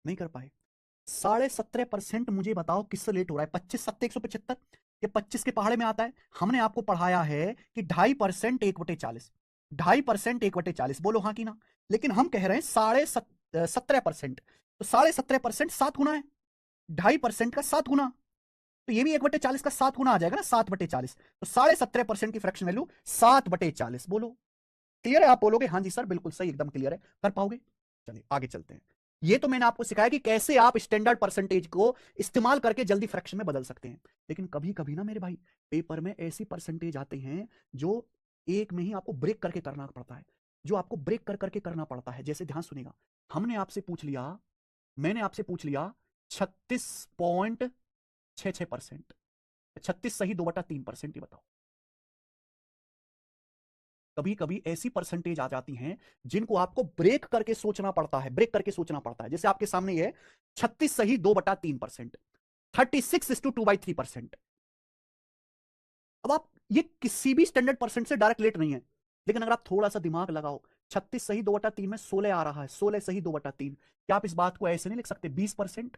नहीं कर पाए। 17.5% मुझे बताओ किससे लेट हो रहा है? 25 7 175, ये 25 के पहाड़े में आता है। हमने आपको पढ़ाया है कि 2.5% 1/40, 2.5% 1/40, बोलो हाँ कि ना। लेकिन हम कह रहे हैं 17.5%, तो 17.5% 7 गुना है, 2.5% का 7 गुना, तो ये भी 1/40 का 7 गुना आ जाएगा ना, 7/40, तो 17.5% की फ्रैक्शन वैल्यू 7/40। बोलो क्लियर है? आप बोलोगे हाँ जी सर बिल्कुल सही, एकदम क्लियर है, कर पाओगे? चलिए आगे चलते हैं। ये तो मैंने आपको सिखाया कि कैसे आप स्टैंडर्ड परसेंटेज को इस्तेमाल करके जल्दी फ्रैक्शन में बदल सकते हैं। लेकिन कभी कभी ना मेरे भाई पेपर में ऐसी परसेंटेज आते हैं जो एक में ही आपको ब्रेक करके करना पड़ता है, जो आपको ब्रेक कर करके करना पड़ता है। जैसे ध्यान सुनेगा, हमने आपसे पूछ लिया, मैंने आपसे पूछ लिया 36.66%, 36 सही 2/3%, ये बताओ। कभी कभी ऐसी परसेंटेज आ जाती हैं जिनको आपको ब्रेक करके सोचना पड़ता है, ब्रेक करके सोचना पड़ता है। जैसे आपके सामने ये 36 सही 2/3%, 36:2/3%। अब आप ये किसी भी स्टैंडर्ड परसेंट से डायरेक्ट लेट नहीं है, लेकिन अगर आप थोड़ा सा दिमाग लगाओ, 36 सही 2/3 में 16 आ रहा है, 16 सही 2/3, क्या आप इस बात को ऐसे नहीं लिख सकते? 20%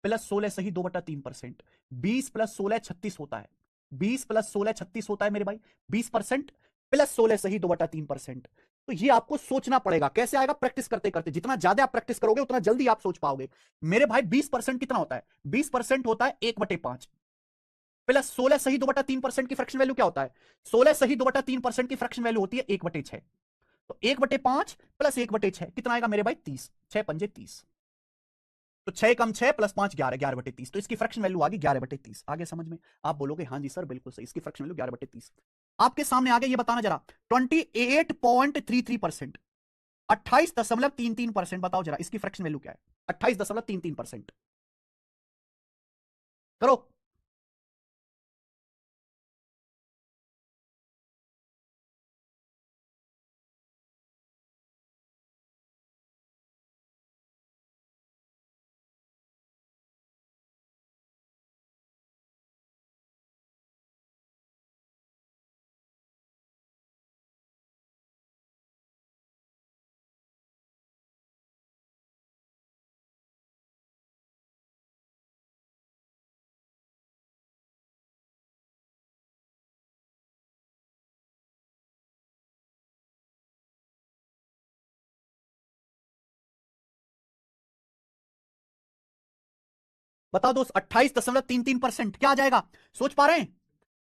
प्लस 16 सही 2/3%, 20 प्लस 16 36 होता है, 20 प्लस 16 36 होता है मेरे भाई, 20% प्लस 16 सही 2/3%। तो ये आपको सोचना पड़ेगा। कैसे आएगा? प्रैक्टिस करते करते, जितना ज्यादा आप प्रैक्टिस करोगे उतना जल्दी आप सोच पाओगे। मेरे भाई 20% कितना होता है? 20% होता है 1/5 प्लस 16 सही 2/3% की फ्रैक्शन वैल्यू क्या होता है? 16 सही 2/3% की फ्रैक्शन वैल्यू होती है 1/6। तो 1/5 प्लस 1/6 कितना आएगा मेरे भाई? 30, 6 पंजे 30, तो 6 कम 6 प्लस 5 11, 11/30, तो इसकी फ्रैक्शन वैल्यू आ गई 11/30। आगे समझ में? आप बोलोगे हाँ जी सर बिल्कुल सही, इसकी फ्रैक्शन वैल्यू 11/30। आपके सामने आगे ये बताना जरा, 28.33%, 28.33%, बताओ जरा इसकी फ्रैक्शन वैल्यू क्या है? 28.33%, करो। बताओ दोस्त, 28.33%, क्या आ जाएगा? सोच पा रहे हैं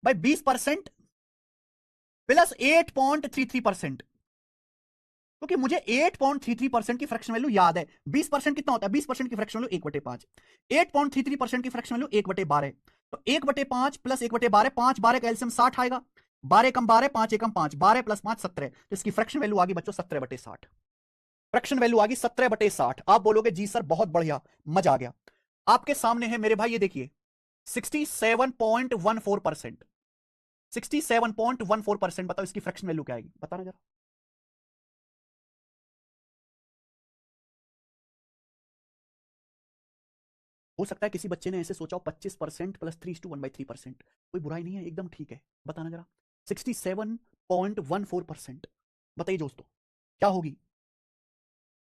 भाई? 20% प्लस 8.33%, क्योंकि मुझे 8.33% की फ्रैक्शन वैल्यू याद है। 20% कितना होता है? 20% की फ्रैक्शन वैल्यू 1/5। 8.33% की फ्रैक्शन वैल्यू 1/12, तो 1/5 प्लस 1/12, 5 12 का एलसीएम 60 आएगा। 12 कम 12, 5 एकम 5, 12 प्लस 5 17, तो इसकी फ्रैक्शन वैल्यू आ गई बच्चों 17/60। फ्रैक्शन वैल्यू आ गई 17/60। आप बोलोगे जी सर बहुत बढ़िया, मजा आ गया। आपके सामने है मेरे भाई, ये देखिए 67.14%। 67.14%, बताओ इसकी फ्रैक्शन वैल्यू क्या आएगी? बताना जरा। हो सकता है किसी बच्चे ने ऐसे सोचा हो 25% प्लस 3:1/3%, कोई बुराई नहीं है, एकदम ठीक है। बताना जरा। 67.14%, बताइए दोस्तों क्या होगी?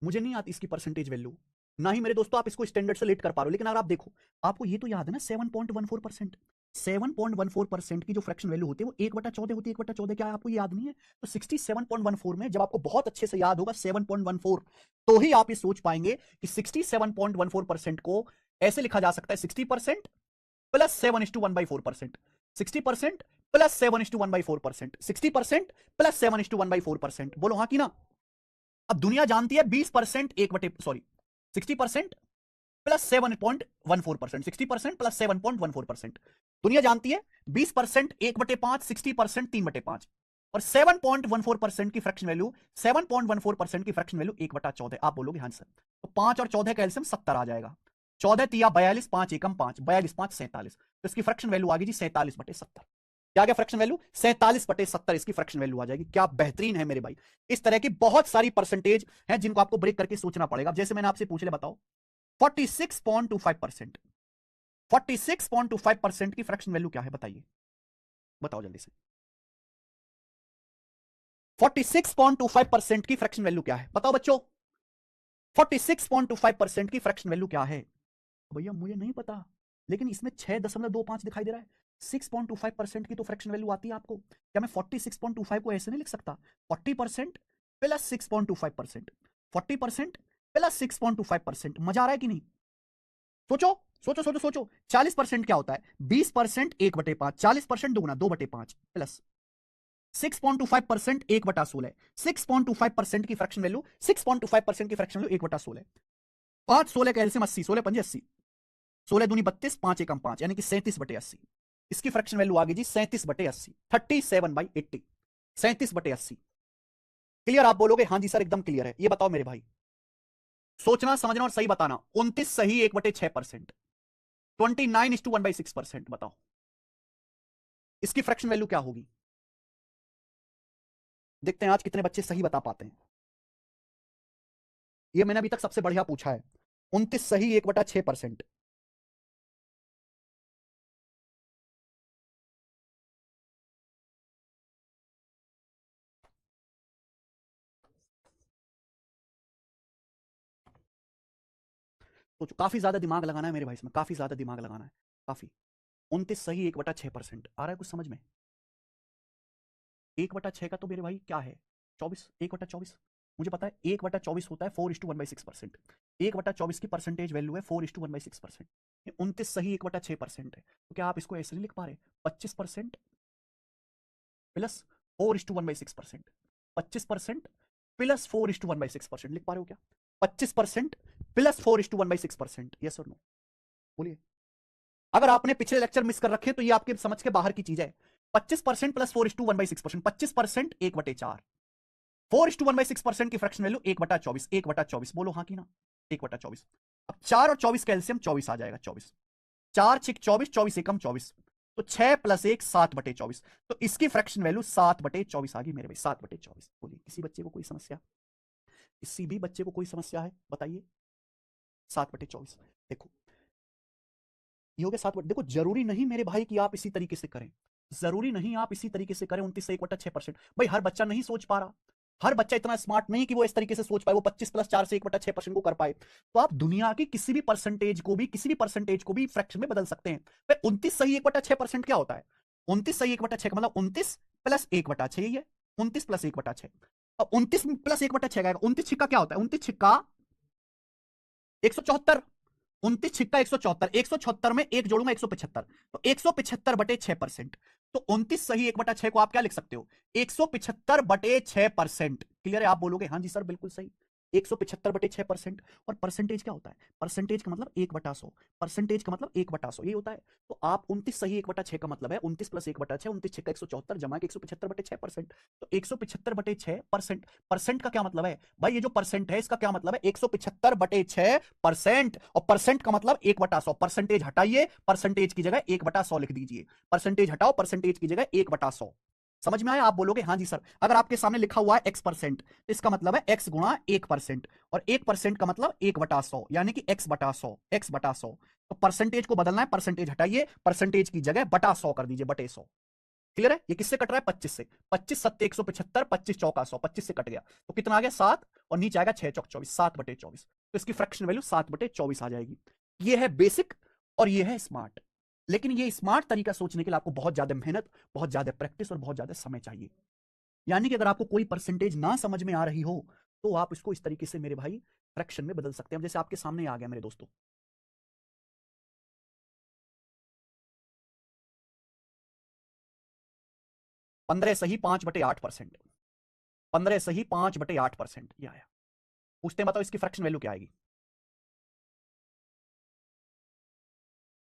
मुझे नहीं आती इसकी परसेंटेज वैल्यू, ना ही मेरे दोस्तों आप इसको स्टैंडर्ड से लेट कर पा रहे हो। लेकिन अगर आप देखो, आपको ये तो याद है ना 7.14%। 7.14% की जो फ्रैक्शन वैल्यू होती है वो 1/14 होती है। 1/14 क्या है, आपको याद नहीं है? तो 67.14 में जब आपको बहुत अच्छे से याद होगा 7.14, तो ही आप ये सोच पाएंगे कि 67.14% को ऐसे लिखा जा सकता है 60% प्लस 7:1/4%। 60% प्लस 7:1/4%। 60% प्लस 7:1/4%। बोलो हाँ कि ना? अब दुनिया जानती है 20% 60% प्लस 7.14%। 60% प्लस 7.14%, दुनिया जानती है 20% 1/5, 60% 3/5, और 7.14% की फ्रैक्शन वैल्यू, 7.14% की फ्रैक्शन वैल्यू 1/14। आप बोलोगे हाँ सर, तो 5 और 14 का एलसीएम 70 आ जाएगा। 14 तिया 42, 5 एकम 5, 42 5 47, तो इसकी फ्रैक्शन वैल्यू आ गई जी 47/70। क्या क्या फ्रैक्शन वैल्यू? 47/70 इसकी फ्रैक्शन वैल्यू आ जाएगी। क्या बेहतरीन है मेरे भाई। इस तरह की बहुत सारी परसेंटेज हैं जिनको आपको ब्रेक करके सोचना पड़ेगा। जैसे मैंने आपसे पूछ लिया, बताओ 46.25%। 46.25% की फ्रैक्शन वैल्यू क्या है? बताइए, बताओ जल्दी से। 46.25% की फ्रैक्शन वैल्यू क्या है? बताओ बच्चों, 46.25% की फ्रैक्शन वैल्यू क्या है? भैया मुझे नहीं पता, लेकिन इसमें 6.25 दिखाई दे रहा है। 6.25% की तो फ्रैक्शन वैल्यू आती है आपको। क्या मैं 46.25 को ऐसे नहीं लिख सकता? 40% प्लस 6.25%, 40% प्लस 6.25%। मजा आ रहा है कि नहीं? सोचो सोचो सोचो सोचो। 40% क्या होता है? 20% 1/5, 40% दुगुना 2/5, प्लस 6.25% 1/16। 6.25% की फ्रैक्शन वैल्यू, 6.25% की फ्रैक्शन वैल्यू 1/16। 5 16 का एलसीएम 80, 16 पंजे 80, 16 दूनी 32, 5 एकम 5, यानी कि 37/80। इसकी फ्रैक्शन वैल्यू आ गई जी 37/80, 37/80, 37/80। क्लियर? आप बोलोगे हाँ जी सर एकदम क्लियर है। ये बताओ मेरे भाई, सोचना समझना और सही बताना। 29 सही 1/6%, 29:1/6%। बताओ इसकी फ्रैक्शन वैल्यू क्या होगी? देखते हैं आज कितने बच्चे सही बता पाते हैं। ये मैंने अभी तक सबसे बढ़िया पूछा है। 29 सही 1/6%। सोचो, काफी ज्यादा दिमाग लगाना है मेरे भाई, इसमें काफी ज्यादा दिमाग लगाना है, काफी। 29 सही 1/6%, आ रहा है कुछ समझ में? 1/6 का तो मेरे भाई क्या है? 24, 1/24। मुझे पता है 1/24 होता है 4:1/6%। 1/24 की परसेंटेज वैल्यू है 4:1/6%। 29 सही 1/6% है, तो क्या आप इसको ऐसे नहीं लिख पा रहे? 25% प्लस 4:1/6%, 25% प्लस 4:1/6%, लिख पा रहे हो क्या? 25% प्लस 4:1/6%, यस और नो? बोलिए। अगर आपने पिछले लेक्चर मिस कर रखे तो ये आपके समझ के बाहर की चीज है। 25% प्लस 4:1/6%, 25% 1/4, 4:1/6% की फ्रैक्शन वैल्यू 1/24, 1/24। बोलो हाँ कि ना? 1/24। अब 4 और 24 का एलसीएम 24 आ जाएगा, 24। 4 6 24, 24 एकम 24, तो 6 प्लस 1 7/24, तो इसकी फ्रैक्शन वैल्यू 7/24 आ गई मेरे भाई, 7/24। बोलिए किसी बच्चे को कोई समस्या? किसी भी बच्चे को कोई समस्या है? बताइए। 7/24। देखो ये हो गया 7। देखो जरूरी नहीं मेरे भाई कि आप इसी तरीके से करें, जरूरी नहीं आप इसी तरीके से करें। 29 से 1/6%, भाई हर बच्चा नहीं सोच पा रहा, हर बच्चा इतना स्मार्ट नहीं कि वो इस तरीके से सोच पाए, वो 25 प्लस 4 से 1/6% को कर पाए। तो आप दुनिया की किसी भी परसेंटेज को भी, किसी भी परसेंटेज को भी फ्रैक्शन में बदल सकते हैं। भाई 29 सही 1/6% क्या होता है? 29 सही 1/6 का मतलब 29 प्लस 1/6, यही है 29 प्लस 1/6। अब 29 प्लस 1/6 का 29 छिक्का क्या होता है? 29 छिक्का 174। 29 छिक्का 174, 174 में एक जोड़ूंगा 175, तो 175/6%। तो 29 सही 1/6 को आप क्या लिख सकते हो? 175/6%। क्लियर है? आप बोलोगे हाँ जी सर बिल्कुल सही। 175/6%। और परसेंटेज क्या होता है? परसेंटेज का मतलब 1/100। परसेंटेज का मतलब 1/100 ये होता है। तो आप 29 सही 1/6 का मतलब है 29 + 1/6, 29 छिक्का 174 जमा के 175/6%। तो 175/6%। परसेंट का क्या मतलब है भाई? ये जो परसेंट है इसका क्या मतलब है? 175/6%। और परसेंट का मतलब 1/100। परसेंटेज हटाइए, परसेंटेज की जगह 1/100 लिख दीजिए। परसेंटेज हटाओ, परसेंटेज की जगह 1/100। समझ में आया? आप बोलोगे हाँ जी सर। अगर आपके सामने लिखा हुआ है x%, तो इसका मतलब है x गुणा 1%। और 1% का मतलब 1/100, यानी कि x/100, x/100। तो परसेंटेज को बदलना है, परसेंटेज हटाइए, परसेंटेज की जगह बटा 100 कर दीजिए, बटे 100। क्लियर है? ये किससे कट रहा है? 25 से। 25 7 175, 25 चौका 100, 25 से कट गया तो कितना आ गया? 7। और नीचे आएगा 6 चौक 24, 7/24। तो इसकी फ्रैक्शन वैल्यू 7/24 आ जाएगी। ये है बेसिक और ये है स्मार्ट। लेकिन ये स्मार्ट तरीका सोचने के लिए आपको बहुत ज्यादा मेहनत, बहुत ज्यादा प्रैक्टिस और बहुत ज्यादा समय चाहिए। यानी कि अगर आपको कोई परसेंटेज ना समझ में आ रही हो तो आप इसको इस तरीके से मेरे भाई फ्रैक्शन में बदल सकते हैं। जैसे आपके सामने आ गया मेरे दोस्तों, 15 सही 5/8%। 15 सही 5/8% ये आया। पूछते हैं बताओ इसकी फ्रैक्शन वैल्यू क्या आएगी?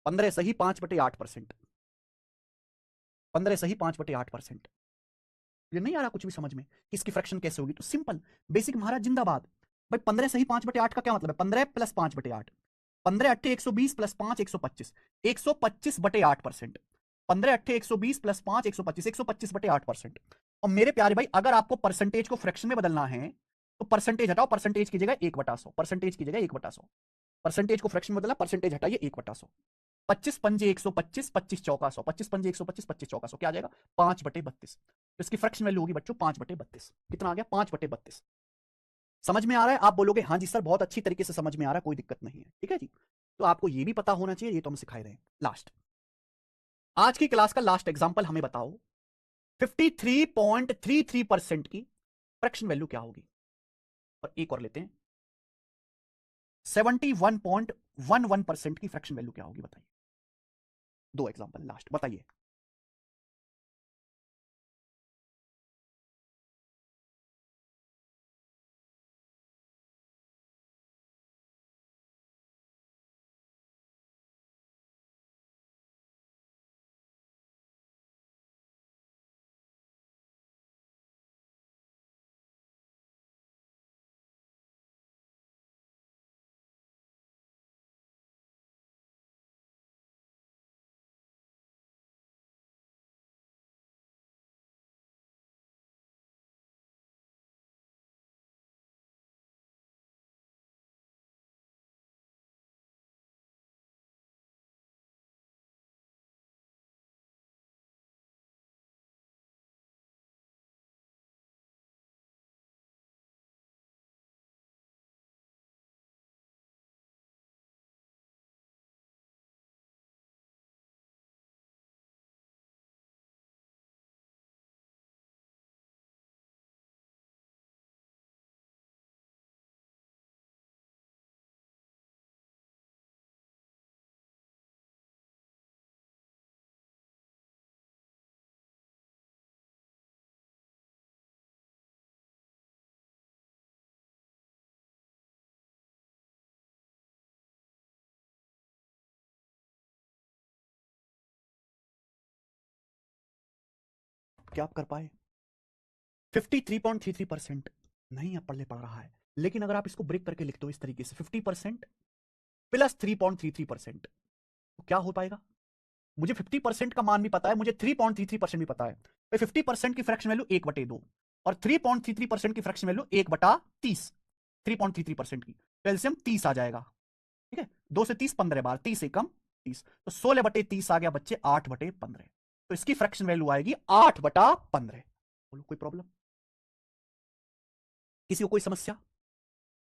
15 सही 5/8%। 15 सही 5/8%। ये नहीं आ रहा कुछ भी समझ में कि इसकी फ्रैक्शन कैसे होगी? तो सिंपल, बेसिक महाराज जिंदाबाद। भाई 15 सही 5/8 का क्या मतलब है? 15 + 5/8। 15 अट्ठे 120 + 5 125, 125/8%। 15 अट्ठे 120 + 5 125, 125/8%। और मेरे प्यारे भाई अगर आपको परसेंटेज को फ्रैक्शन में बदलना है तो परसेंटेज हटाओ, परसेंटेज की जगह 1/100, परसेंटेज की जगह 1/100। परसेंटेज को फ्रैक्शन में बदला, परसेंटेज हटाइए 1/100। 25 पंजे 125, 25 चौका 100, 25 पंजे 125, 25 चौका 100 क्या आ जाएगा? 5/32। तो इसकी फ्रैक्शन वैल्यू होगी बच्चों 5/32। कितना आ गया? 5/32। समझ में आ रहा है? आप बोलोगे हाँ जी सर बहुत अच्छी तरीके से समझ में आ रहा है, कोई दिक्कत नहीं है। ठीक है जी। तो आपको ये भी पता होना चाहिए, ये तो हम सिखाए रहे हैं। लास्ट, आज की क्लास का लास्ट एग्जाम्पल हमें बताओ 53.33% की फ्रैक्शन वैल्यू क्या होगी? और एक और लेते हैं, 71.11% की फ्रैक्शन वैल्यू क्या होगी? बताइए। दो एग्जाम्पल लास्ट, बताइए। क्या आप कर पाए? 53.33% नहीं अब पढ़ रहा है। लेकिन अगर आप इसको ब्रेक करके लिखते हो इस तरीके से 50% प्लस 3.33%, तो क्या हो पाएगा? मुझे 50% का मान भी पता है, मुझे 3.33% भी पता है। 50% की फ्रैक्शन वैल्यू 1/2 और 3.33% की फ्रैक्शन वैल्यू 1/30। 3.33% की तो एलसीएम 30 आ जाएगा। ठीक है, 2 से 30 15 बार, 30 एकम 30, तो 16/30 आ गया बच्चे, 8/15। तो इसकी फ्रैक्शन वैल्यू आएगी 8/15। बोलो कोई प्रॉब्लम? किसी को कोई समस्या?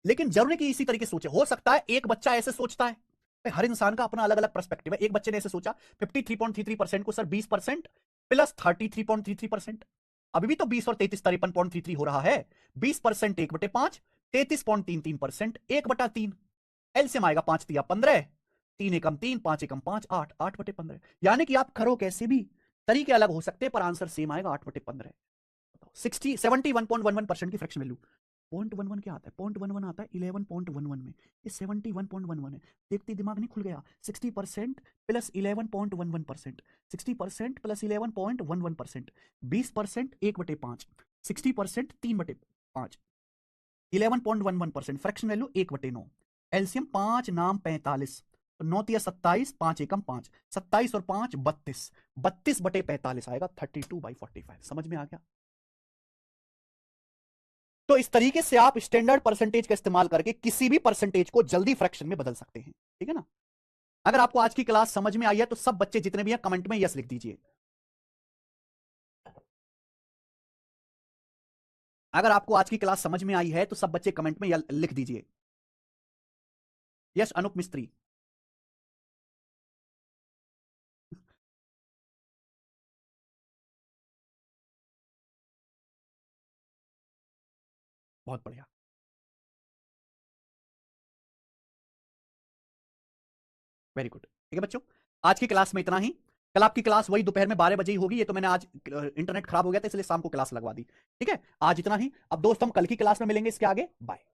लेकिन जरूरी कि इसी तरीके से सोचे। हो सकता है एक बच्चा ऐसे सोचता है, हर इंसान का अपना अलग अलग पर्सपेक्टिव है। एक बच्चे ने ऐसे सोचा 53.33% को सर 20% प्लस 33.33%। अभी भी तो 20 और 33 53.33 हो रहा है। 20% 1/5, 33.33% 1/3। एलसीएम आएगा 5 तिया 15, 3 एकम 3, 5 एकम 5, 8, 8/15। यानी कि आप करो कैसे भी, तरीके अलग हो सकते हैं पर आंसर सेम आएगा 8/15। 71.11% की फ्रैक्शन वैल्यू। 0.11 क्या आता है? 0.11 आता है 11.11 में, ये 71.11 है। देखते दिमाग नहीं खुल गया? 60% plus 11.11%, 60% plus 11.11%, 20% 1/5, 60% 3/5, 11.11%, fraction value 1/9, LCM 5 नाम 45, तो 9 तिया 27, 5 एकम 5, 27 और 5 32, 32/45 आएगा 32/45। समझ में आ गया? तो इस तरीके से आप स्टैंडर्ड परसेंटेज का इस्तेमाल करके किसी भी परसेंटेज को जल्दी फ्रैक्शन में बदल सकते हैं। ठीक है ना? अगर आपको आज की क्लास समझ में आई है तो सब बच्चे जितने भी हैं कमेंट में यस लिख दीजिए। अगर आपको आज की क्लास समझ में आई है तो सब बच्चे कमेंट में लिख दीजिए। यस अनूप मिस्त्री। बहुत बढ़िया। Very good. ठीक है बच्चों, आज की क्लास में इतना ही। कल आपकी क्लास वही दोपहर में 12 बजे ही होगी। ये तो मैंने आज इंटरनेट खराब हो गया था इसलिए शाम को क्लास लगवा दी। ठीक है, आज इतना ही। अब दोस्त हम कल की क्लास में मिलेंगे इसके आगे। बाय।